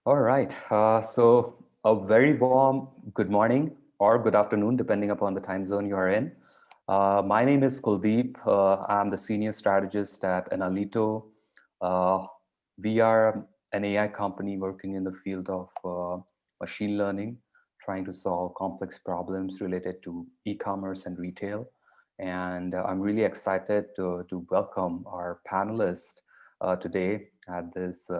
All right. So a very warm good morning or good afternoon, depending upon the time zone you are in. My name is Kuldeep. I'm the senior strategist at Enalito. Uh, we are an AI company working in the field of machine learning, trying to solve complex problems related to e-commerce and retail. And I'm really excited to welcome our panelist today at this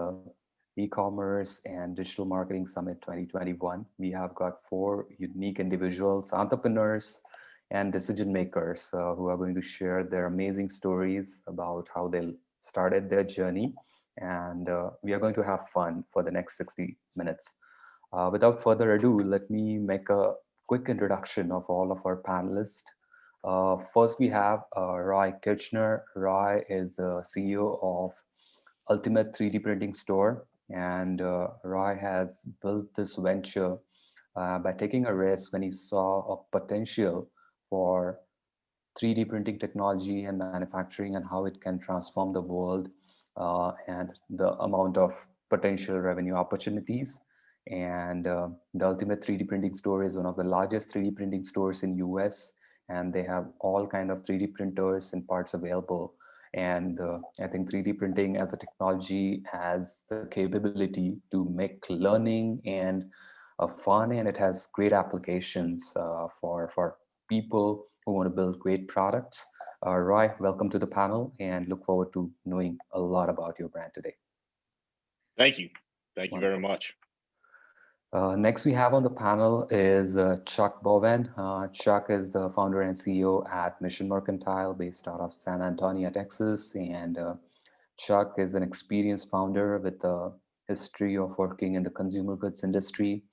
e-commerce and digital marketing summit 2021. We have got four unique individuals, entrepreneurs and decision makers who are going to share their amazing stories about how they started their journey. And we are going to have fun for the next 60 minutes. Without further ado, let me make a quick introduction of all of our panelists. First, we have Roy Kirchner. Roy is the CEO of Ultimate 3D Printing Store, and Roy has built this venture by taking a risk when he saw a potential for 3D printing technology and manufacturing and how it can transform the world and the amount of potential revenue opportunities. And the Ultimate 3D Printing Store is one of the largest 3D printing stores in US, and they have all kind of 3D printers and parts available. And I think 3D printing as a technology has the capability to make learning and fun, and it has great applications for people who want to build great products. Roy, welcome to the panel and look forward to knowing a lot about your brand today. Thank you. Thank you very Wonderful. much. Next, we have on the panel is Chuck Bowen. Chuck is the founder and CEO at Mission Mercantile, based out of San Antonio, Texas. And Chuck is an experienced founder with a history of working in the consumer goods industry.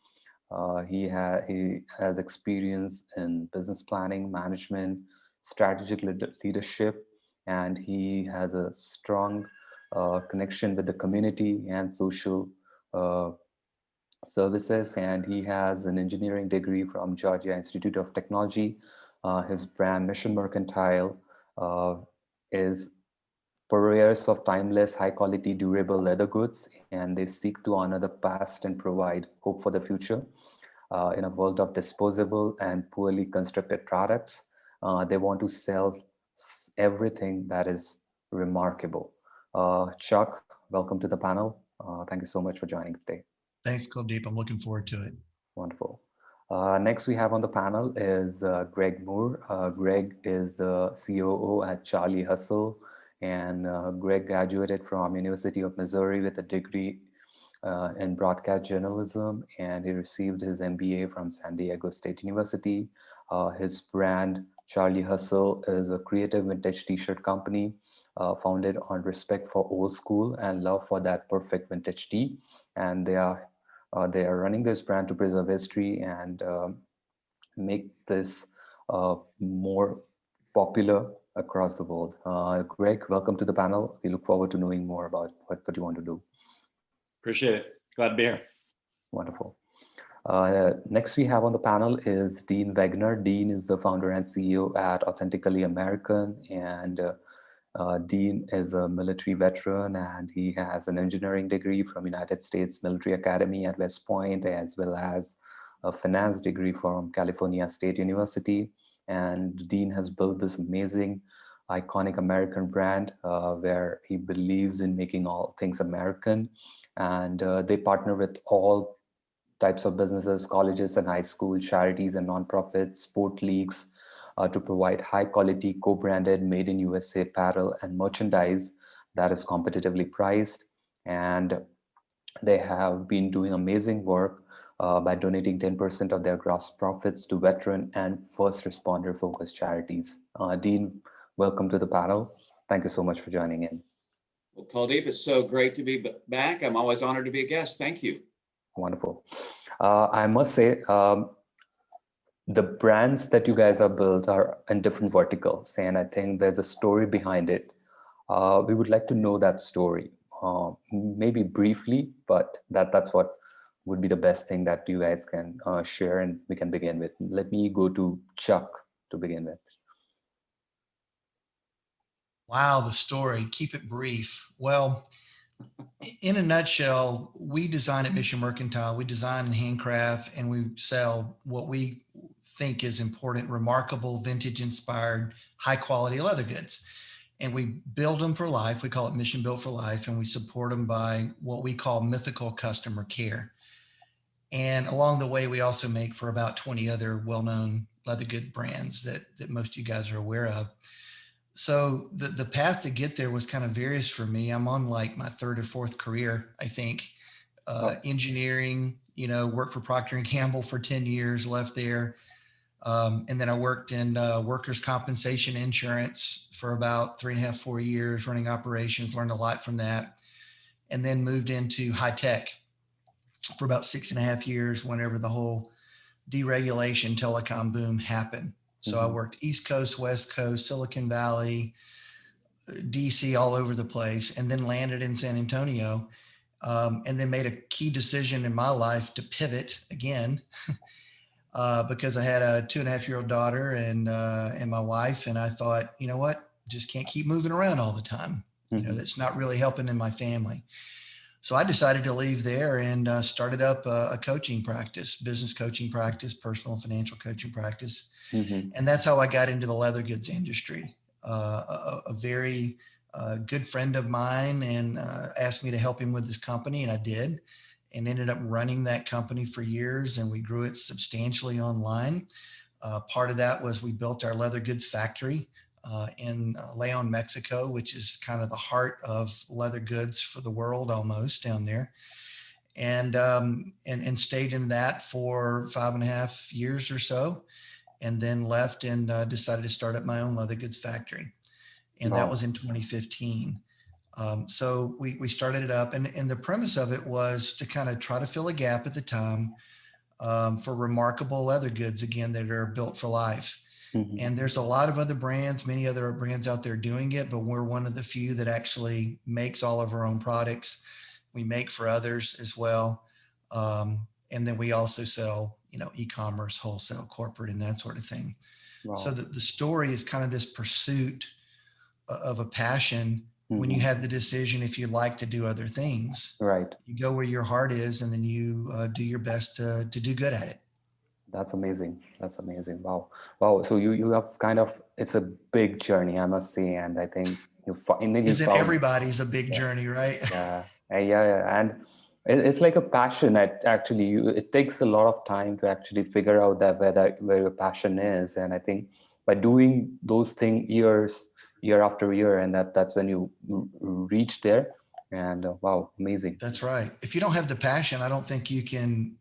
He has experience in business planning, management, strategic leadership, and he has a strong connection with the community and social uh, services. And he has an engineering degree from Georgia Institute of Technology. His brand Mission Mercantile uh, is purveyors of timeless, high quality, durable leather goods, and they seek to honor the past and provide hope for the future. In a world of disposable and poorly constructed products, they want to sell everything that is remarkable. Chuck, welcome to the panel. Thank you so much for joining today. Thanks, Kuldeep. I'm looking forward to it. Wonderful. Next, we have on the panel is Greg Moore. Greg is the COO at Charlie Hustle, and Greg graduated from University of Missouri with a degree in broadcast journalism, and he received his MBA from San Diego State University. His brand, Charlie Hustle, is a creative vintage t-shirt company founded on respect for old school and love for that perfect vintage tee. And they are running this brand to preserve history and make this more popular across the world. Greg, welcome to the panel. We look forward to knowing more about what you want to do. Appreciate it. Glad to be here. Wonderful. Next we have on the panel is Dean Wegner. Dean is the founder and CEO at Authentically American, and Dean is a military veteran, and he has an engineering degree from United States Military Academy at West Point, as well as a finance degree from California State University. And Dean has built this amazing, iconic American brand where he believes in making all things American. And they partner with all types of businesses, colleges and high school, charities and nonprofits, sport leagues, to provide high quality co-branded made in USA apparel and merchandise that is competitively priced. And they have been doing amazing work by donating 10% of their gross profits to veteran and first responder focused charities. Dean, welcome to the panel. Thank you so much for joining in. Well, Kuldeep, it's so great to be back. I'm always honored to be a guest. Thank you. Wonderful. I must say, the brands that you guys have built are in different verticals, and I think there's a story behind it. We would like to know that story, maybe briefly, but that's what would be the best thing that you guys can share, and we can begin with. Let me go to Chuck to begin with. Wow, the story. Keep it brief. Well, in a nutshell, we design at Mission Mercantile, we design and handcraft, and we sell what we think is important, remarkable, vintage inspired, high quality leather goods. And we build them for life. We call it Mission Built for Life. And we support them by what we call mythical customer care. And along the way, we also make for about 20 other well-known leather good brands that most of you guys are aware of. So the path to get there was kind of various for me. I'm on like my third or fourth career, I think. Engineering, worked for Procter & Gamble for 10 years, left there. And then I worked in workers' compensation insurance for about 3.5, 4 years, running operations, learned a lot from that. And then moved into high tech for about 6.5 years whenever the whole deregulation telecom boom happened. So I worked East Coast, West Coast, Silicon Valley, DC, all over the place, and then landed in San Antonio, and then made a key decision in my life to pivot again because I had a 2.5-year-old daughter and my wife, and I thought, you know what, just can't keep moving around all the time. That's not really helping in my family. So I decided to leave there and started up a coaching practice, business coaching practice, personal and financial coaching practice. And that's how I got into the leather goods industry. A very good friend of mine and asked me to help him with this company, and I did, and ended up running that company for years, and we grew it substantially online. Part of that was we built our leather goods factory in Leon, Mexico, which is kind of the heart of leather goods for the world almost down there. And stayed in that for 5.5 years or so, and then left and decided to start up my own leather goods factory. And that was in 2015. So we started it up, and the premise of it was to kind of try to fill a gap at the time for remarkable leather goods, again, that are built for life. And there's a lot of other brands, many other brands out there doing it, but we're one of the few that actually makes all of our own products. We make for others as well. And then we also sell, e-commerce, wholesale, corporate, and that sort of thing. Wow. So the story is kind of this pursuit of a passion. When you have the decision, if you like to do other things, right? You go where your heart is, and then you do your best to do good at it. That's amazing. That's amazing. Wow. So you have it's a big journey, I must say. And I think everybody's a big journey, right? Yeah. And it's like a passion. It takes a lot of time to actually figure out where your passion is. And I think by doing those things year after year, and that's when you reach there. And wow, amazing. That's right. If you don't have the passion, I don't think you can,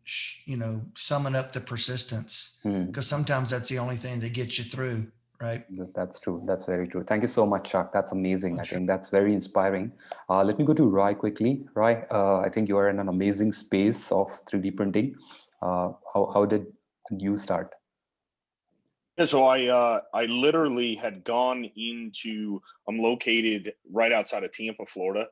summon up the persistence, because sometimes that's the only thing that gets you through, right? That's true. That's very true. Thank you so much, Chuck. That's amazing. Sure. I think that's very inspiring. Let me go to Roy quickly. Roy, I think you are in an amazing space of 3D printing. How did you start? Yeah, so I literally had gone I'm located right outside of Tampa, Florida.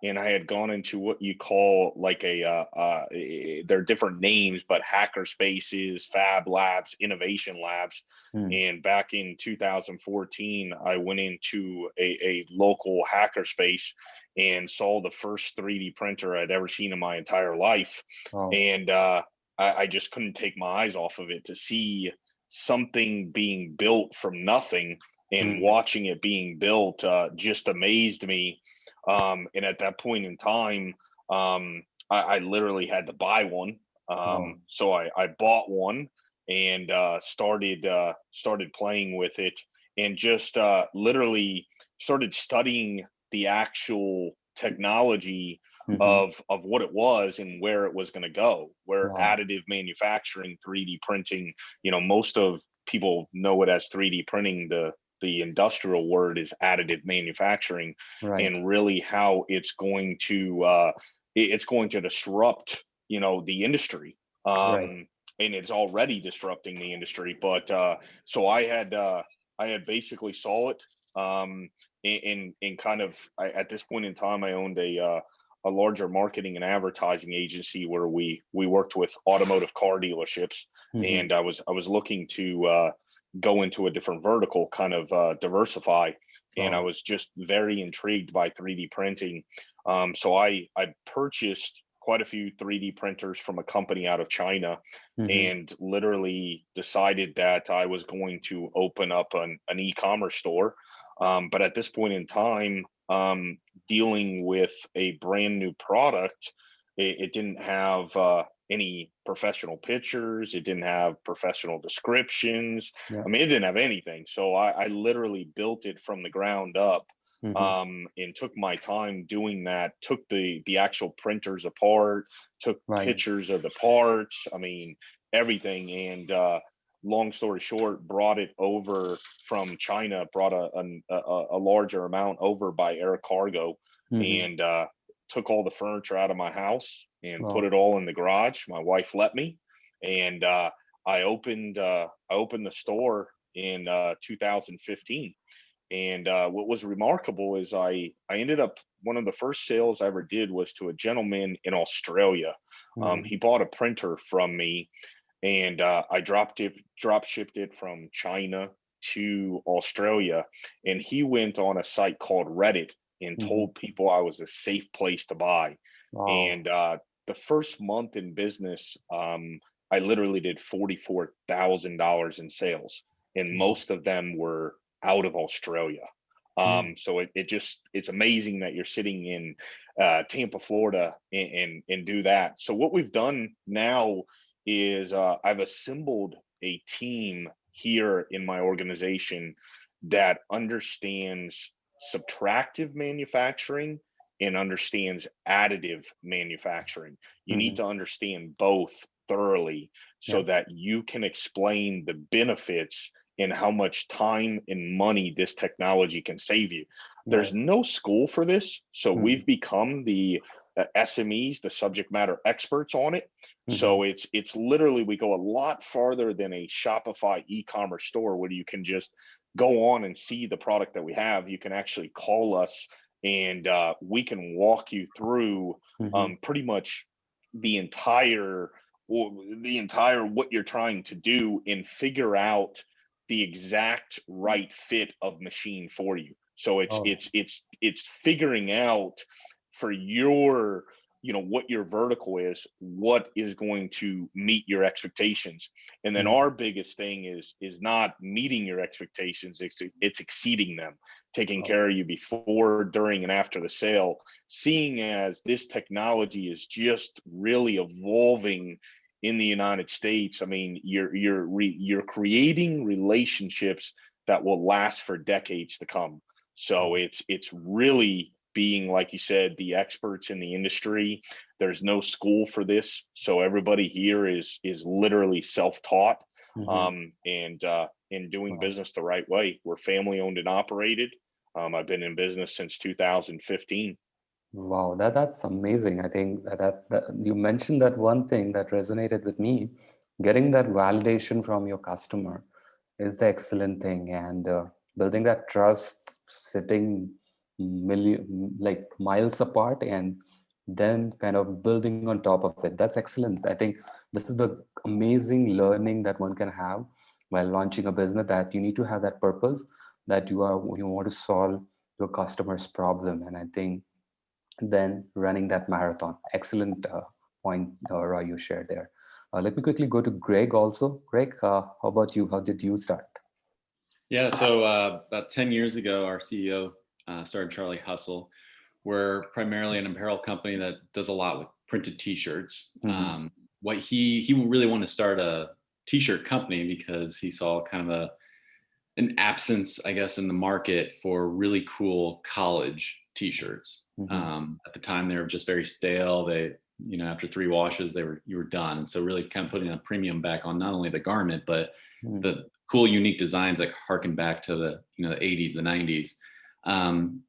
And I had gone into what you call like there are different names, but hacker spaces, fab labs, innovation labs. And back in 2014, I went into a local hacker space and saw the first 3D printer I'd ever seen in my entire life. Wow. And I just couldn't take my eyes off of it. To see something being built from nothing and watching it being built just amazed me. And at that point in time, I literally had to buy one. So I bought one and started playing with it, and just literally started studying the actual technology of what it was and where it was going to go, where additive manufacturing, 3D printing, most of people know it as 3D printing. The industrial word is additive manufacturing, right? And really how it's going to disrupt, the industry. Right. And it's already disrupting the industry. But so I had basically saw it and kind of at this point in time, I owned a larger marketing and advertising agency where we worked with automotive car dealerships, and I was looking to go into a different vertical, kind of diversify. And I was just very intrigued by 3D printing. So I purchased quite a few 3D printers from a company out of China, Mhm. and literally decided that I was going to open up an e-commerce store. But at this point in time, dealing with a brand new product, it didn't have any professional pictures. It didn't have professional descriptions. Yeah. I mean, it didn't have anything. So I literally built it from the ground up, Mhm. and took my time doing that. Took the actual printers apart, took Right. pictures of the parts. I mean, everything. And long story short, brought it over from China. Brought a larger amount over by air cargo, Mhm. and took all the furniture out of my house and put Wow. it all in the garage. My wife let me, and I opened the store in 2015. And what was remarkable is I ended up, one of the first sales I ever did was to a gentleman in Australia. Mhm. He bought a printer from me, and I drop shipped it from China to Australia, and he went on a site called Reddit and Mhm. told people I was a safe place to buy. Wow. And the first month in business, I literally did $44,000 in sales, and Wow. most of them were out of Australia. Mm. So it's amazing that you're sitting in Tampa, Florida, and do that. So what we've done now is I've assembled a team here in my organization that understands subtractive manufacturing and understands additive manufacturing. You need Mhm. to understand both thoroughly so Yeah. that you can explain the benefits and how much time and money this technology can save you. There's Right. no school for this, so Mhm. we've become the SMEs, the subject matter experts on it. So Mhm. it's literally, we go a lot farther than a Shopify e-commerce store where you can just go on and see the product that we have. You can actually call us, and we can walk you through Mhm. pretty much the entire what you're trying to do, and figure out the exact right fit of machine for you. So Oh. it's figuring out for your, what your vertical is, what is going to meet your expectations. And then Mhm. our biggest thing is not meeting your expectations, it's exceeding them, taking Oh. care of you before, during, and after the sale. Seeing as this technology is just really evolving in the United States, I mean, you're creating relationships that will last for decades to come. So Wow. it's really being, like you said, the experts in the industry. There's no school for this, so everybody here is literally self-taught, Mhm. and in doing Wow. business the right way. We're family owned and operated. I've been in business since 2015. Wow, that's amazing. I think that you mentioned that one thing that resonated with me, getting that validation from your customer is the excellent thing, and building that trust, sitting like miles apart, and then kind of building on top of it. That's excellent. I think this is the amazing learning that one can have while launching a business. That you need to have that purpose, that you want to solve your customer's problem, and I think then running that marathon. Excellent point, Roy, you shared there. Let me quickly go to Greg also. Greg, how about you? How did you start? Yeah, so about 10 years ago, our CEO started Charlie Hustle. We're primarily an apparel company that does a lot with printed T-shirts. Mm-hmm. What he really wanted to start a T-shirt company because he saw kind of an absence, I guess, in the market for really cool college T-shirts. Mm-hmm. At the time, they were just very stale. They, after 3 washes, you were done. So really, kind of putting a premium back on not only the garment but the cool, unique designs that harken back to the the 80s, the 90s.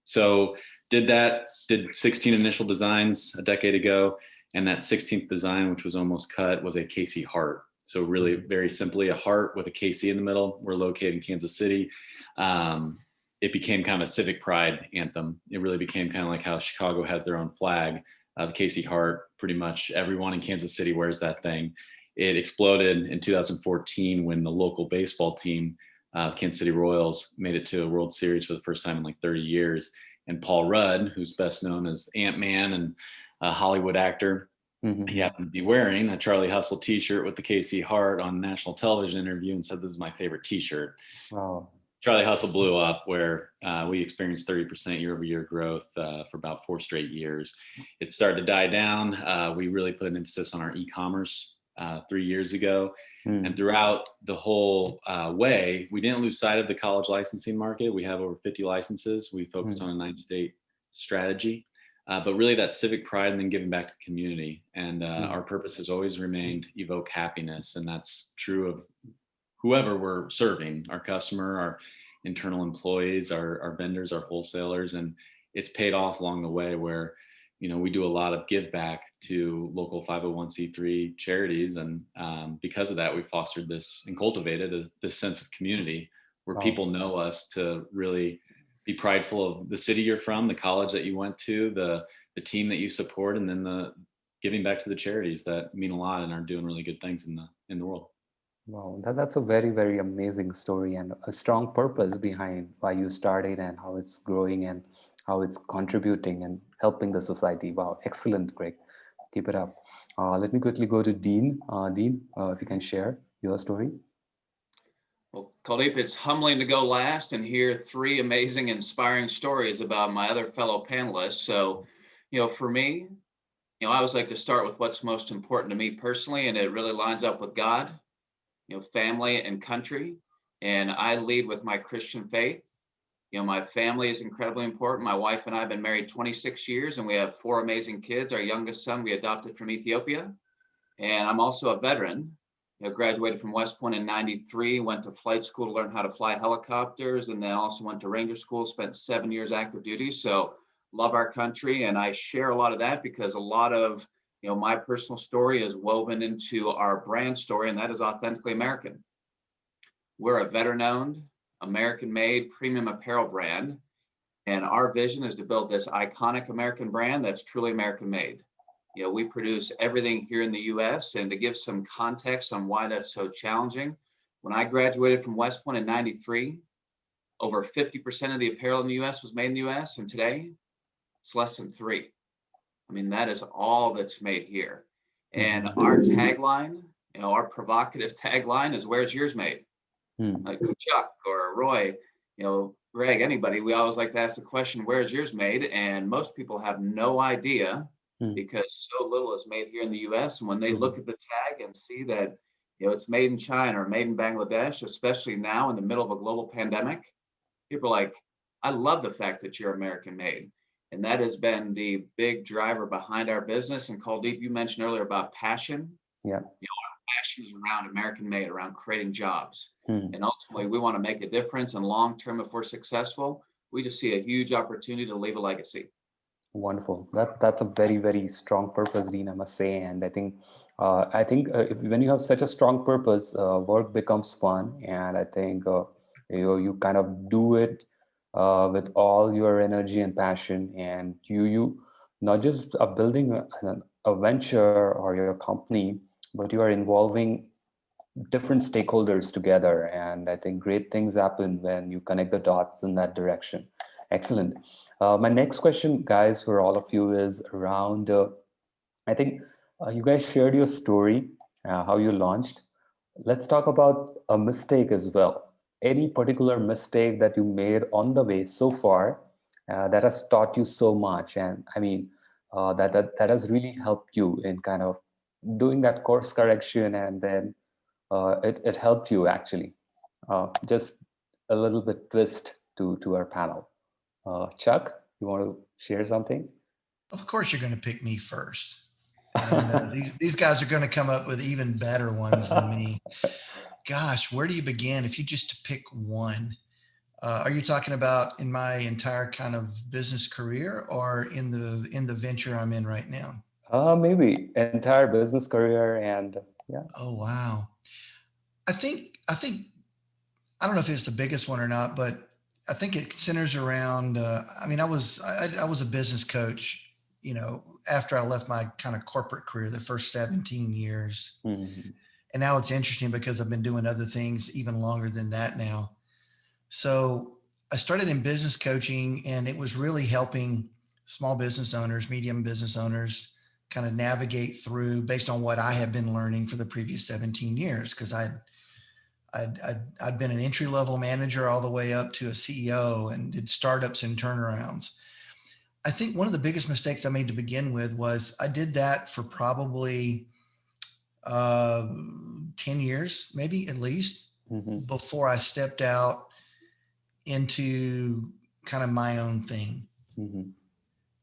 So did 16 initial designs a decade ago, and that 16th design, which was almost cut, was a KC heart. So really, very simply, a heart with a KC in the middle. We're located in Kansas City. It became kind of a civic pride anthem. It really became kind of like how Chicago has their own flag, the KC heart. Pretty much everyone in Kansas City wears that thing. It exploded in 2014 when the local baseball team, Kansas City Royals, made it to a World Series for the first time in like 30 years. And Paul Rudd, who's best known as Ant-Man and a Hollywood actor, He happened to be wearing a Charlie Hustle t-shirt with the KC Hart on national television interview and said, "This is my favorite t-shirt." Wow. Charlie Hustle blew up where we experienced 30% year-over-year growth for about 4 straight years. It started to die down. We really put an emphasis on our e-commerce 3 years ago. And throughout the whole way, we didn't lose sight of the college licensing market. We have over 50 licenses. We focused on a 9-state strategy, but really that civic pride and then giving back to the community. And our purpose has always remained evoke happiness. And that's true of whoever we're serving, our customer, our internal employees, our vendors, our wholesalers. And it's paid off along the way where, we do a lot of give back to local 501c3 charities. And because of that, we fostered this and cultivated this sense of community where people know us to really be prideful of the city you're from, the college that you went to, the team that you support, and then the giving back to the charities that mean a lot and are doing really good things in the world. Wow, that's a very, very amazing story and a strong purpose behind why you started and how it's growing and how it's contributing and helping the society. Wow, excellent, Greg. Keep it up. Let me quickly go to Dean. Dean, if you can share your story. Well, Kuldeep, it's humbling to go last and hear 3 amazing, inspiring stories about my other fellow panelists. So, for me, I always like to start with what's most important to me personally, and it really lines up with God, family and country. And I lead with my Christian faith. My family is incredibly important. My wife and I have been married 26 years and we have 4 amazing kids. Our youngest son, we adopted from Ethiopia. And I'm also a veteran, graduated from West Point in '93, went to flight school to learn how to fly helicopters, and then also went to Ranger School, spent 7 years active duty. So love our country. And I share a lot of that because a lot of my personal story is woven into our brand story, and that is Authentically American. We're a veteran-owned, American-made premium apparel brand, and our vision is to build this iconic American brand that's truly American-made. We produce everything here in the U.S., and to give some context on why that's so challenging, when I graduated from West Point in '93, over 50% of the apparel in the U.S. was made in the U.S., and today it's less than 3%. I mean, that is all that's made here. And our tagline, our provocative tagline is, "Where's yours made?" Like Chuck or Roy, Greg, anybody, we always like to ask the question, "Where's yours made?" And most people have no idea because so little is made here in the US. And when they look at the tag and see that, it's made in China or made in Bangladesh, especially now in the middle of a global pandemic, people are like, "I love the fact that you're American made." And that has been the big driver behind our business. And Kuldeep, you mentioned earlier about passion. Yeah. Our passion is around American made, around creating jobs. And ultimately, we want to make a difference. And long term, if we're successful, we just see a huge opportunity to leave a legacy. Wonderful. That's a very, very strong purpose, Dean, I must say. And I think when you have such a strong purpose, work becomes fun. And I think you kind of do it with all your energy and passion, and you not just are building a venture or your company, but you are involving different stakeholders together. And I think great things happen when you connect the dots in that direction. Excellent. My next question, guys, for all of you is around, I think you guys shared your story, how you launched. Let's talk about a mistake as well. Any particular mistake that you made on the way so far that has taught you so much, and I mean that has really helped you in kind of doing that course correction, and then it helped you actually. Just a little bit twist to our panel. Chuck, you want to share something? Of course, you're going to pick me first. And these guys are going to come up with even better ones than me. Gosh, where do you begin if you just to pick one? Are you talking about in my entire kind of business career or in the venture I'm in right now? Maybe entire business career, and yeah. Oh, wow. I think I don't know if it's the biggest one or not, but I think it centers around. I was a business coach, after I left my kind of corporate career, the first 17 years. Mm-hmm. And now it's interesting because I've been doing other things even longer than that now. So I started in business coaching, and it was really helping small business owners, medium business owners, kind of navigate through based on what I have been learning for the previous 17 years. Cause I'd been an entry level manager all the way up to a CEO and did startups and turnarounds. I think one of the biggest mistakes I made to begin with was I did that for probably 10 years, maybe at least, before I stepped out into kind of my own thing.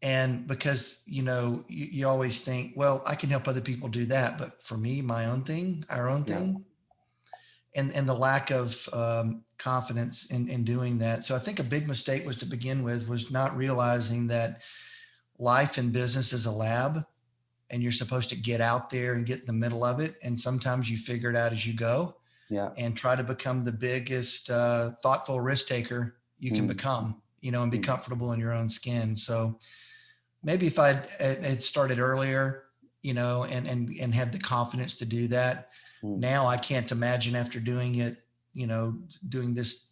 And because, you always think, well, I can help other people do that. But for me, my own thing, our own thing, and the lack of confidence in doing that. So I think a big mistake was to begin with was not realizing that life and business is a lab and you're supposed to get out there and get in the middle of it. And sometimes you figure it out as you go and try to become the biggest thoughtful risk taker you can become, and be comfortable in your own skin. So maybe if I had started earlier, and had the confidence to do that, now I can't imagine after doing it, doing this,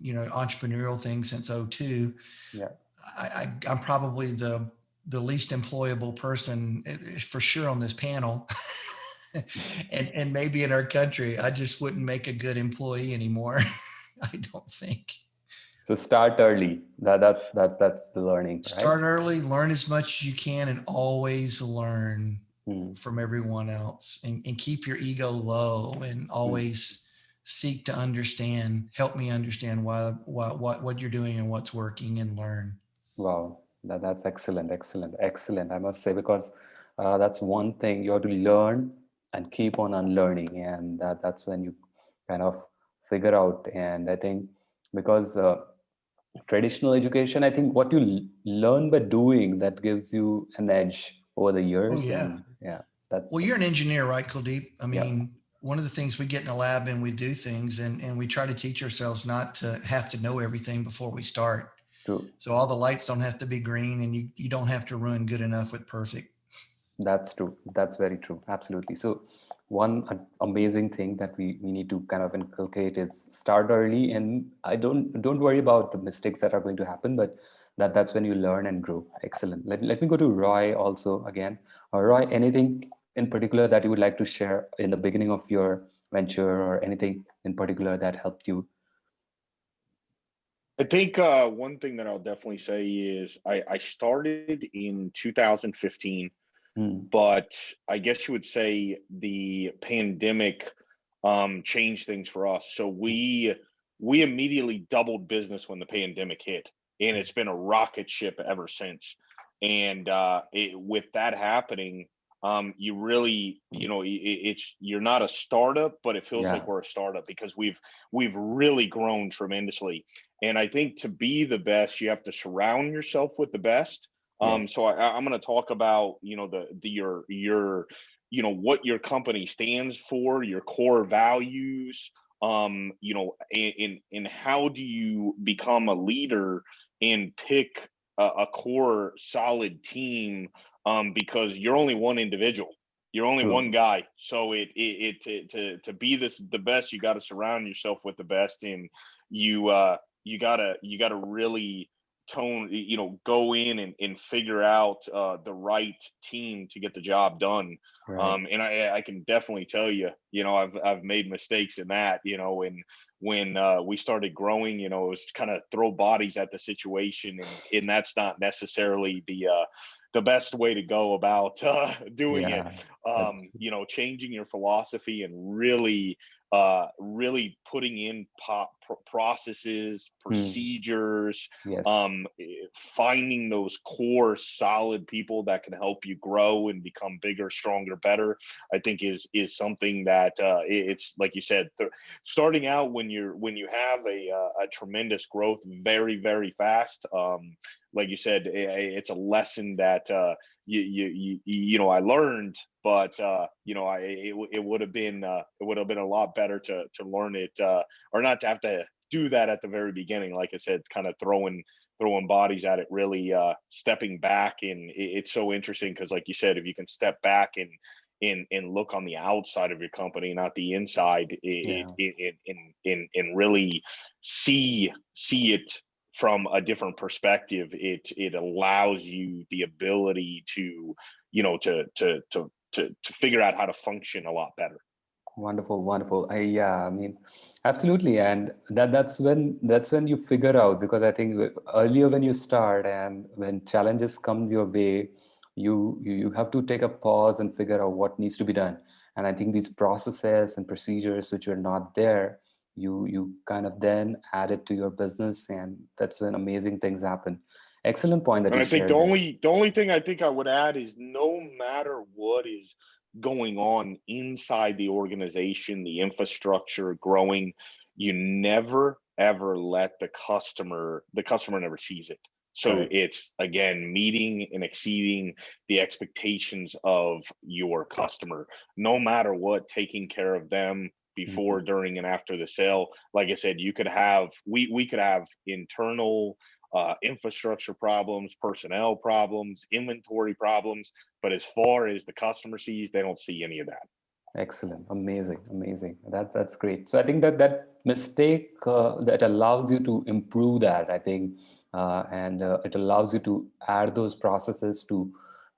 entrepreneurial thing since 2002. I'm probably the least employable person for sure on this panel. and maybe in our country. I just wouldn't make a good employee anymore. I don't think. So start early. That's the learning. Start early, learn as much as you can, and always learn from everyone else, and keep your ego low, and always seek to understand. Help me understand what you're doing and what's working, and learn. Wow, that's excellent. I must say, because that's one thing you have to learn and keep on unlearning, and that's when you kind of figure out. And I think because traditional education, I think what you learn by doing, that gives you an edge over the years. Oh, yeah. And that's. Well, you're an engineer, right, Kuldeep? I mean, one of the things we get in a lab and we do things, and we try to teach ourselves not to have to know everything before we start. True. So all the lights don't have to be green, and you don't have to ruin good enough with perfect. That's true. That's very true. Absolutely. So one amazing thing that we need to kind of inculcate is start early, and don't worry about the mistakes that are going to happen, but that's when you learn and grow. Excellent. Let me go to Roy also again. Roy, anything in particular that you would like to share in the beginning of your venture, or anything in particular that helped you? I think one thing that I'll definitely say is I started in 2015. But I guess you would say the pandemic changed things for us. So we immediately doubled business when the pandemic hit, and it's been a rocket ship ever since. And with that happening, you really, you're not a startup, but it feels like we're a startup, because we've really grown tremendously. And I think to be the best, you have to surround yourself with the best. So I'm going to talk about, what your company stands for, your core values, and how do you become a leader and pick a core solid team, because you're only one individual. You're only one guy. So to be the best, you got to surround yourself with the best, and you gotta really go in and figure out the right team to get the job done. And I can definitely tell you, I've made mistakes in that, and when we started growing, it was kind of throw bodies at the situation, and that's not necessarily the best way to go about doing it. Changing your philosophy and really putting in processes, procedures, finding those core solid people that can help you grow and become bigger, stronger, better, I think is something that it's like you said, starting out when you have a tremendous growth very, very fast. Like you said, it's a lesson that I learned, but it would have been a lot better to learn it, or not to have to do that at the very beginning. Like I said, kind of throwing bodies at it, really stepping back. And it's so interesting because, like you said, if you can step back and look on the outside of your company, not the inside, and really see it from a different perspective, it allows you the ability to to figure out how to function a lot better. Wonderful, wonderful. Yeah, I mean, absolutely, and that's when you figure out, because I think earlier when you start and when challenges come your way, you have to take a pause and figure out what needs to be done. And I think these processes and procedures which are not there, you kind of then add it to your business, and that's when amazing things happen. Excellent point that And you I think shared there. the only thing I think I would add is, no matter what is going on inside the organization, the infrastructure growing, you never ever let the customer never sees it. So Correct. it's, again, meeting and exceeding the expectations of your customer, no matter what, taking care of them before, during, and after the sale. Like I said, you could have, we could have internal infrastructure problems, personnel problems, inventory problems, but as far as the customer sees, they don't see any of that. Excellent, amazing, amazing. That's great. So I think that mistake that allows you to improve that, I think, and it allows you to add those processes to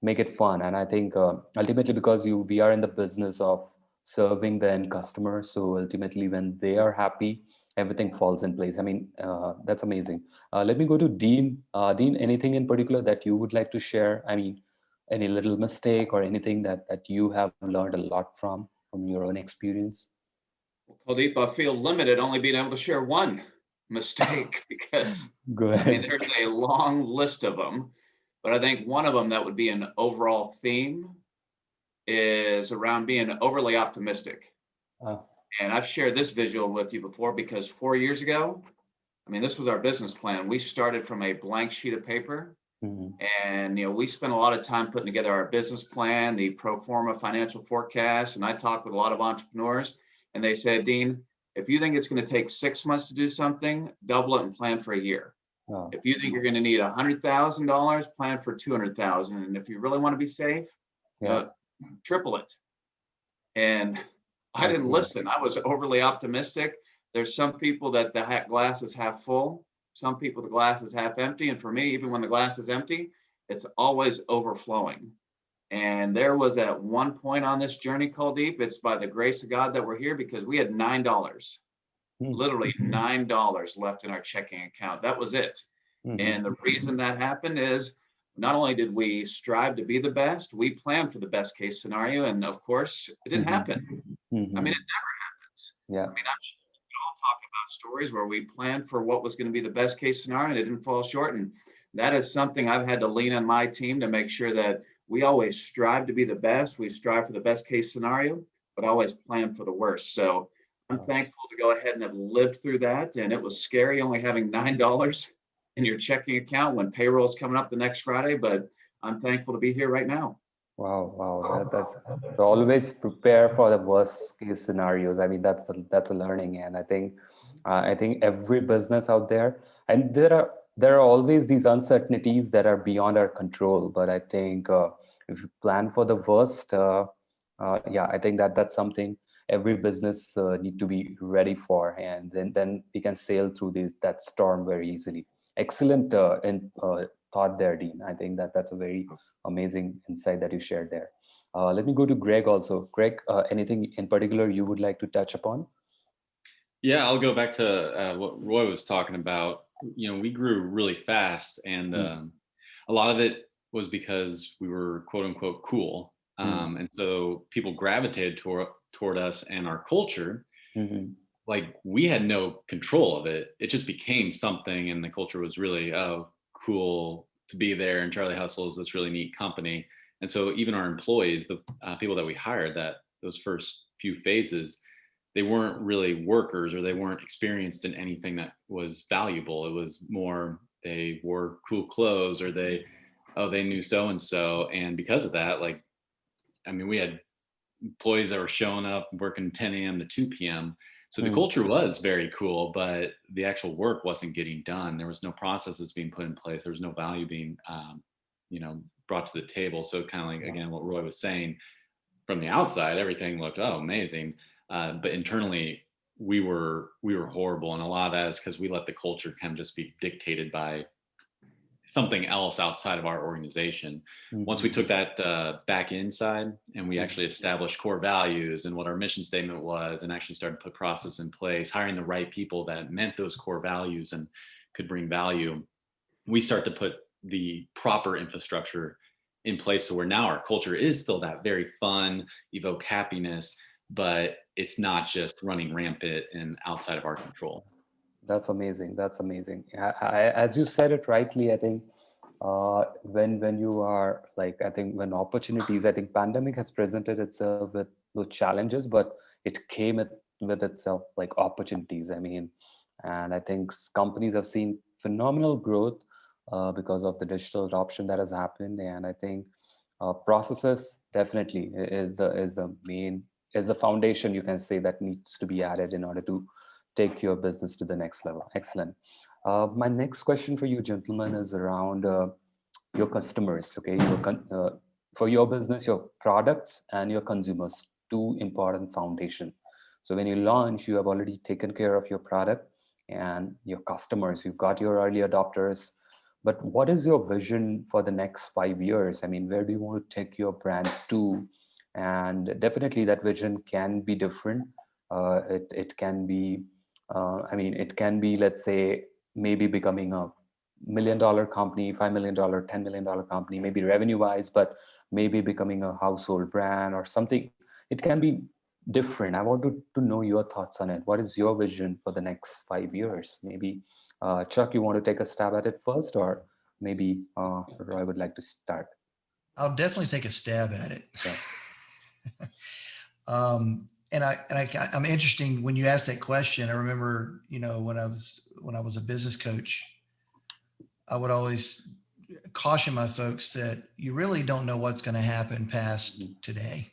make it fun. And I think ultimately, because we are in the business of serving the end customer, so ultimately when they are happy, everything falls in place. I mean, that's amazing. Let me go to Dean. Dean, anything in particular that you would like to share? I mean, any little mistake or anything that you have learned a lot from your own experience? Well, Kuldeep, I feel limited only being able to share one mistake because, Go I mean, ahead. there's a long list of them, but I think one of them that would be an overall theme is around being overly optimistic. Uh, And I've shared this visual with you before because 4 years ago, I mean, this was our business plan. We started from a blank sheet of paper. mhm, And, we spent a lot of time putting together our business plan, the pro forma financial forecast. And I talked with a lot of entrepreneurs, and they said, Dean, if you think it's going to take 6 months to do something, double it and plan for a year. oh, If you think you're going to need $100,000, plan for 200,000. And if you really want to be safe, yeah. triple it. And I didn't Excellent. listen. I was overly optimistic. There's some people that the glass is half full. Some people, the glass is half empty. And for me, even when the glass is empty, it's always overflowing. And there was at one point on this journey, Kuldeep, it's by the grace of God that we're here, because we had $9, Hmm, literally $9 left in our checking account. That was it. mhm, And the reason that happened is not only did we strive to be the best, we planned for the best case scenario. And of course, it didn't mhm, happen. I mean, mhm, it never happens. yeah. I mean, I'm sure we can all talk about stories where we planned for what was going to be the best case scenario and it didn't fall short. And that is something I've had to lean on my team to make sure that we always strive to be the best. We strive for the best case scenario, but always plan for the worst. So I'm thankful to go ahead and have lived through that. And it was scary only having $9 in your checking account when payroll is coming up the next Friday, but I'm thankful to be here right now. Wow, wow. That's so always prepare for the worst case scenarios. I mean, that's a learning, and I think every business out there, and there are always these uncertainties that are beyond our control. But I think if you plan for the worst, yeah, I think that's something every business need to be ready for, and then we can sail through that storm very easily. Excellent thought there, Dean. I think that's a very amazing insight that you shared there. Let me go to Greg also. Greg, anything in particular you would like to touch upon? Yeah, I'll go back to what Roy was talking about. We grew really fast, and a lot of it was because we were quote unquote cool. And so people gravitated toward us and our culture. Mm-hmm. Like, we had no control of it. It just became something, and the culture was really, oh, cool to be there. And Charlie Hustle is this really neat company. And so even our employees, the people that we hired, that those first few phases, they weren't really workers, or they weren't experienced in anything that was valuable. It was more they wore cool clothes, or they knew so and so. And because of that, like, I mean, we had employees that were showing up working 10 a.m. to 2 p.m. So the culture was very cool, but the actual work wasn't getting done. There was no processes being put in place. There was no value being, brought to the table. So kind of like, again, what Roy was saying, from the outside, everything looked, oh, amazing. But internally, we were horrible. And a lot of that is because we let the culture kind of just be dictated by something else outside of our organization. Once we took that back inside and we actually established core values and what our mission statement was, and actually started to put process in place, hiring the right people that meant those core values and could bring value, we start to put the proper infrastructure in place. So where now our culture is still that very fun, evoke happiness, but it's not just running rampant and outside of our control. That's amazing. That's amazing. As you said it rightly, I think when you are like, I think when opportunities, I think pandemic has presented itself with challenges, but it came with itself like opportunities. I mean, and I think companies have seen phenomenal growth because of the digital adoption that has happened. And I think processes definitely is the foundation, you can say, that needs to be added in order to take your business to the next level. Excellent. My next question for you, gentlemen, is around your customers. Okay, for your business, your products and your consumers, two important foundation. So when you launch, you have already taken care of your product and your customers. You've got your early adopters. But what is your vision for the next 5 years? I mean, where do you want to take your brand to? And definitely that vision can be different. It can be, it can be, let's say, maybe becoming a $1 million company, $5 million, $10 million company, maybe revenue wise, but maybe becoming a household brand or something. It can be different. I want to know your thoughts on it. What is your vision for the next 5 years? Maybe Chuck, you want to take a stab at it first, or maybe Roy would like to start? I'll definitely take a stab at it. Yeah. I'm interesting when you asked that question. I remember, when I was a business coach, I would always caution my folks that you really don't know what's going to happen past today.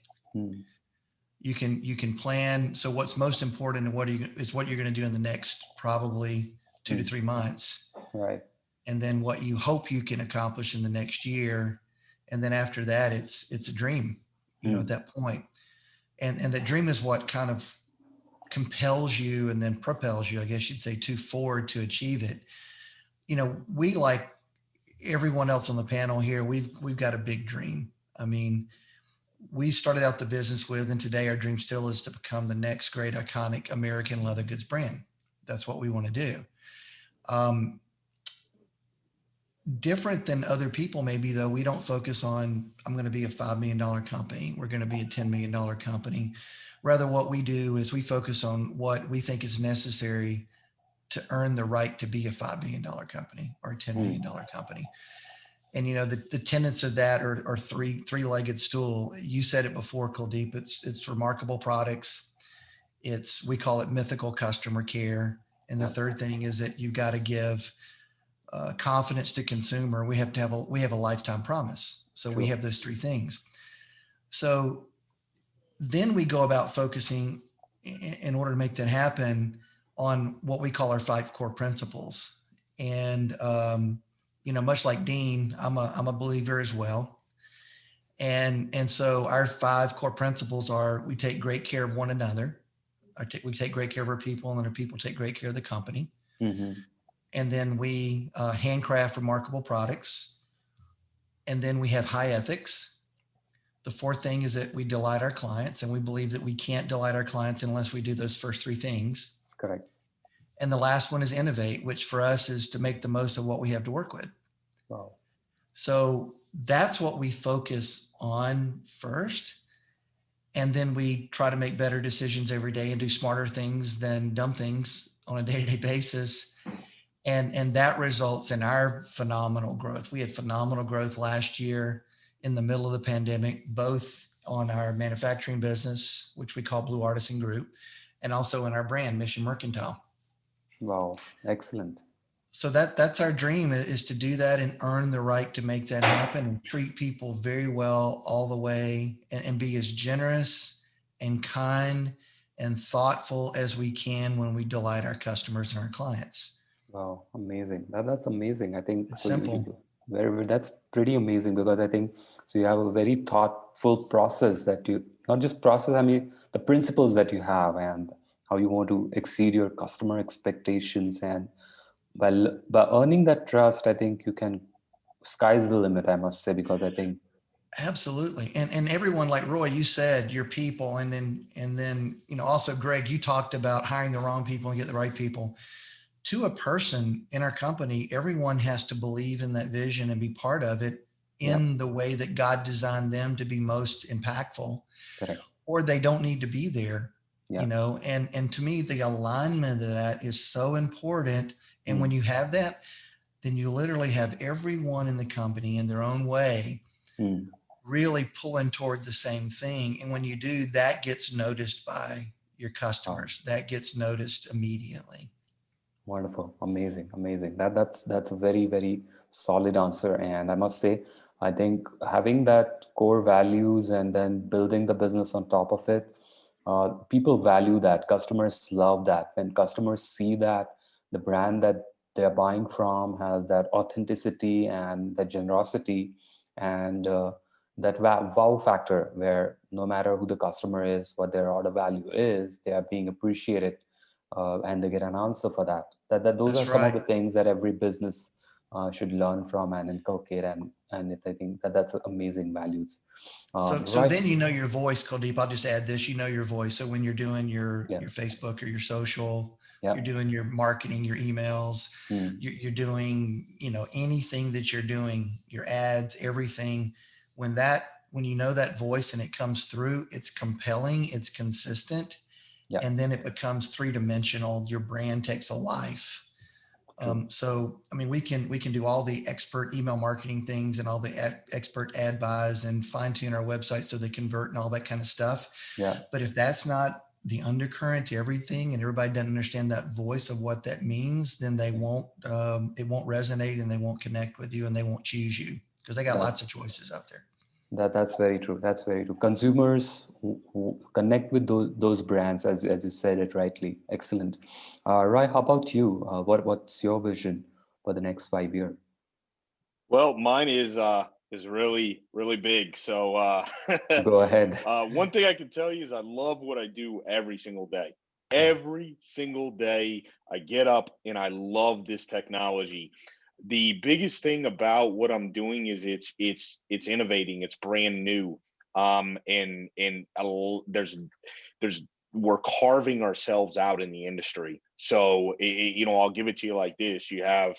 You can plan. So what's most important and is what you're going to do in the next probably 2 to 3 months. Right. And then what you hope you can accomplish in the next year. And then after that, it's a dream, at that point. And that dream is what kind of compels you and then propels you, I guess you'd say, forward to achieve it. We, like everyone else on the panel here, we've got a big dream. I mean, we started out the business with, and today our dream still is to become the next great iconic American leather goods brand. That's what we want to do. Different than other people, maybe, though, we don't focus on, I'm going to be a $5 million company. We're going to be a $10 million company. Rather, what we do is we focus on what we think is necessary to earn the right to be a $5 million company or a $10 million company. And, the tenets of that are three-legged stool. You said it before, Kuldeep. It's remarkable products. We call it mythical customer care. And the third thing is that you've got to give confidence to consumer. We have a lifetime promise. So we have those three things. So then we go about focusing, in order to make that happen, on what we call our 5 core principles. And, much like Dean, I'm a believer as well. And so our 5 core principles are: we take great care of one another. We take great care of our people, and then our people take great care of the company. Mm-hmm. And then we handcraft remarkable products. And then we have high ethics. The fourth thing is that we delight our clients, and we believe that we can't delight our clients unless we do those first 3 things. Correct. And the last one is innovate, which for us is to make the most of what we have to work with. Wow. So that's what we focus on first. And then we try to make better decisions every day and do smarter things than dumb things on a day-to-day basis. And that results in our phenomenal growth. We had phenomenal growth last year in the middle of the pandemic, both on our manufacturing business, which we call Blue Artisan Group, and also in our brand, Mission Mercantile. Wow, excellent. So that's our dream, is to do that and earn the right to make that happen and treat people very well all the way, and be as generous and kind and thoughtful as we can when we delight our customers and our clients. Wow, amazing. That's amazing. I think it's simple. That's pretty amazing, because I think so you have a very thoughtful process that you, not just process, I mean, the principles that you have and how you want to exceed your customer expectations. And by earning that trust, I think you can sky's the limit, I must say, because I think. Absolutely. And everyone, like Roy, you said your people, and then, also Greg, you talked about hiring the wrong people and get the right people. To a person in our company, everyone has to believe in that vision and be part of it in the way that God designed them to be most impactful. Correct. Or they don't need to be there, Yeah. and to me, the alignment of that is so important. And when you have that, then you literally have everyone in the company in their own way really pulling toward the same thing. And when you do, that gets noticed by your customers. That gets noticed immediately. Wonderful. Amazing. Amazing. That's a very, very solid answer. And I must say, I think having that core values and then building the business on top of it, people value that. Customers love that. When customers see that the brand that they're buying from has that authenticity and the generosity and that wow factor, where no matter who the customer is, what their order value is, they are being appreciated, and they get an answer for that. Those are That's some of right. the things that every business should learn from and inculcate, and I think that's amazing values. So Right. then your voice, Kuldeep. I'll just add this: your voice. So when you're doing your Yeah. Facebook or your social, Yeah. you're doing your marketing, your emails, Mm. you're doing anything that you're doing, your ads, everything. When that voice and it comes through, it's compelling, it's consistent, Yeah. and then it becomes three-dimensional. Your brand takes a life. So, I mean, we can do all the expert email marketing things and all the expert ad buys and fine tune our website so they convert and all that kind of stuff. Yeah. But if that's not the undercurrent to everything and everybody doesn't understand that voice of what that means, then it won't resonate and they won't connect with you and they won't choose you because they got That, lots of choices out there. that's very true. That's very true. Consumers who connect with those brands, as you said it rightly. Excellent. Roy, how about you? What's your vision for the next 5 years? Well, mine is really, really big. So Go ahead. one thing I can tell you is I love what I do every single day. Yeah. Every single day I get up and I love this technology. The biggest thing about what I'm doing is it's innovating, it's brand new. There's we're carving ourselves out in the industry. So I'll give it to you like this. You have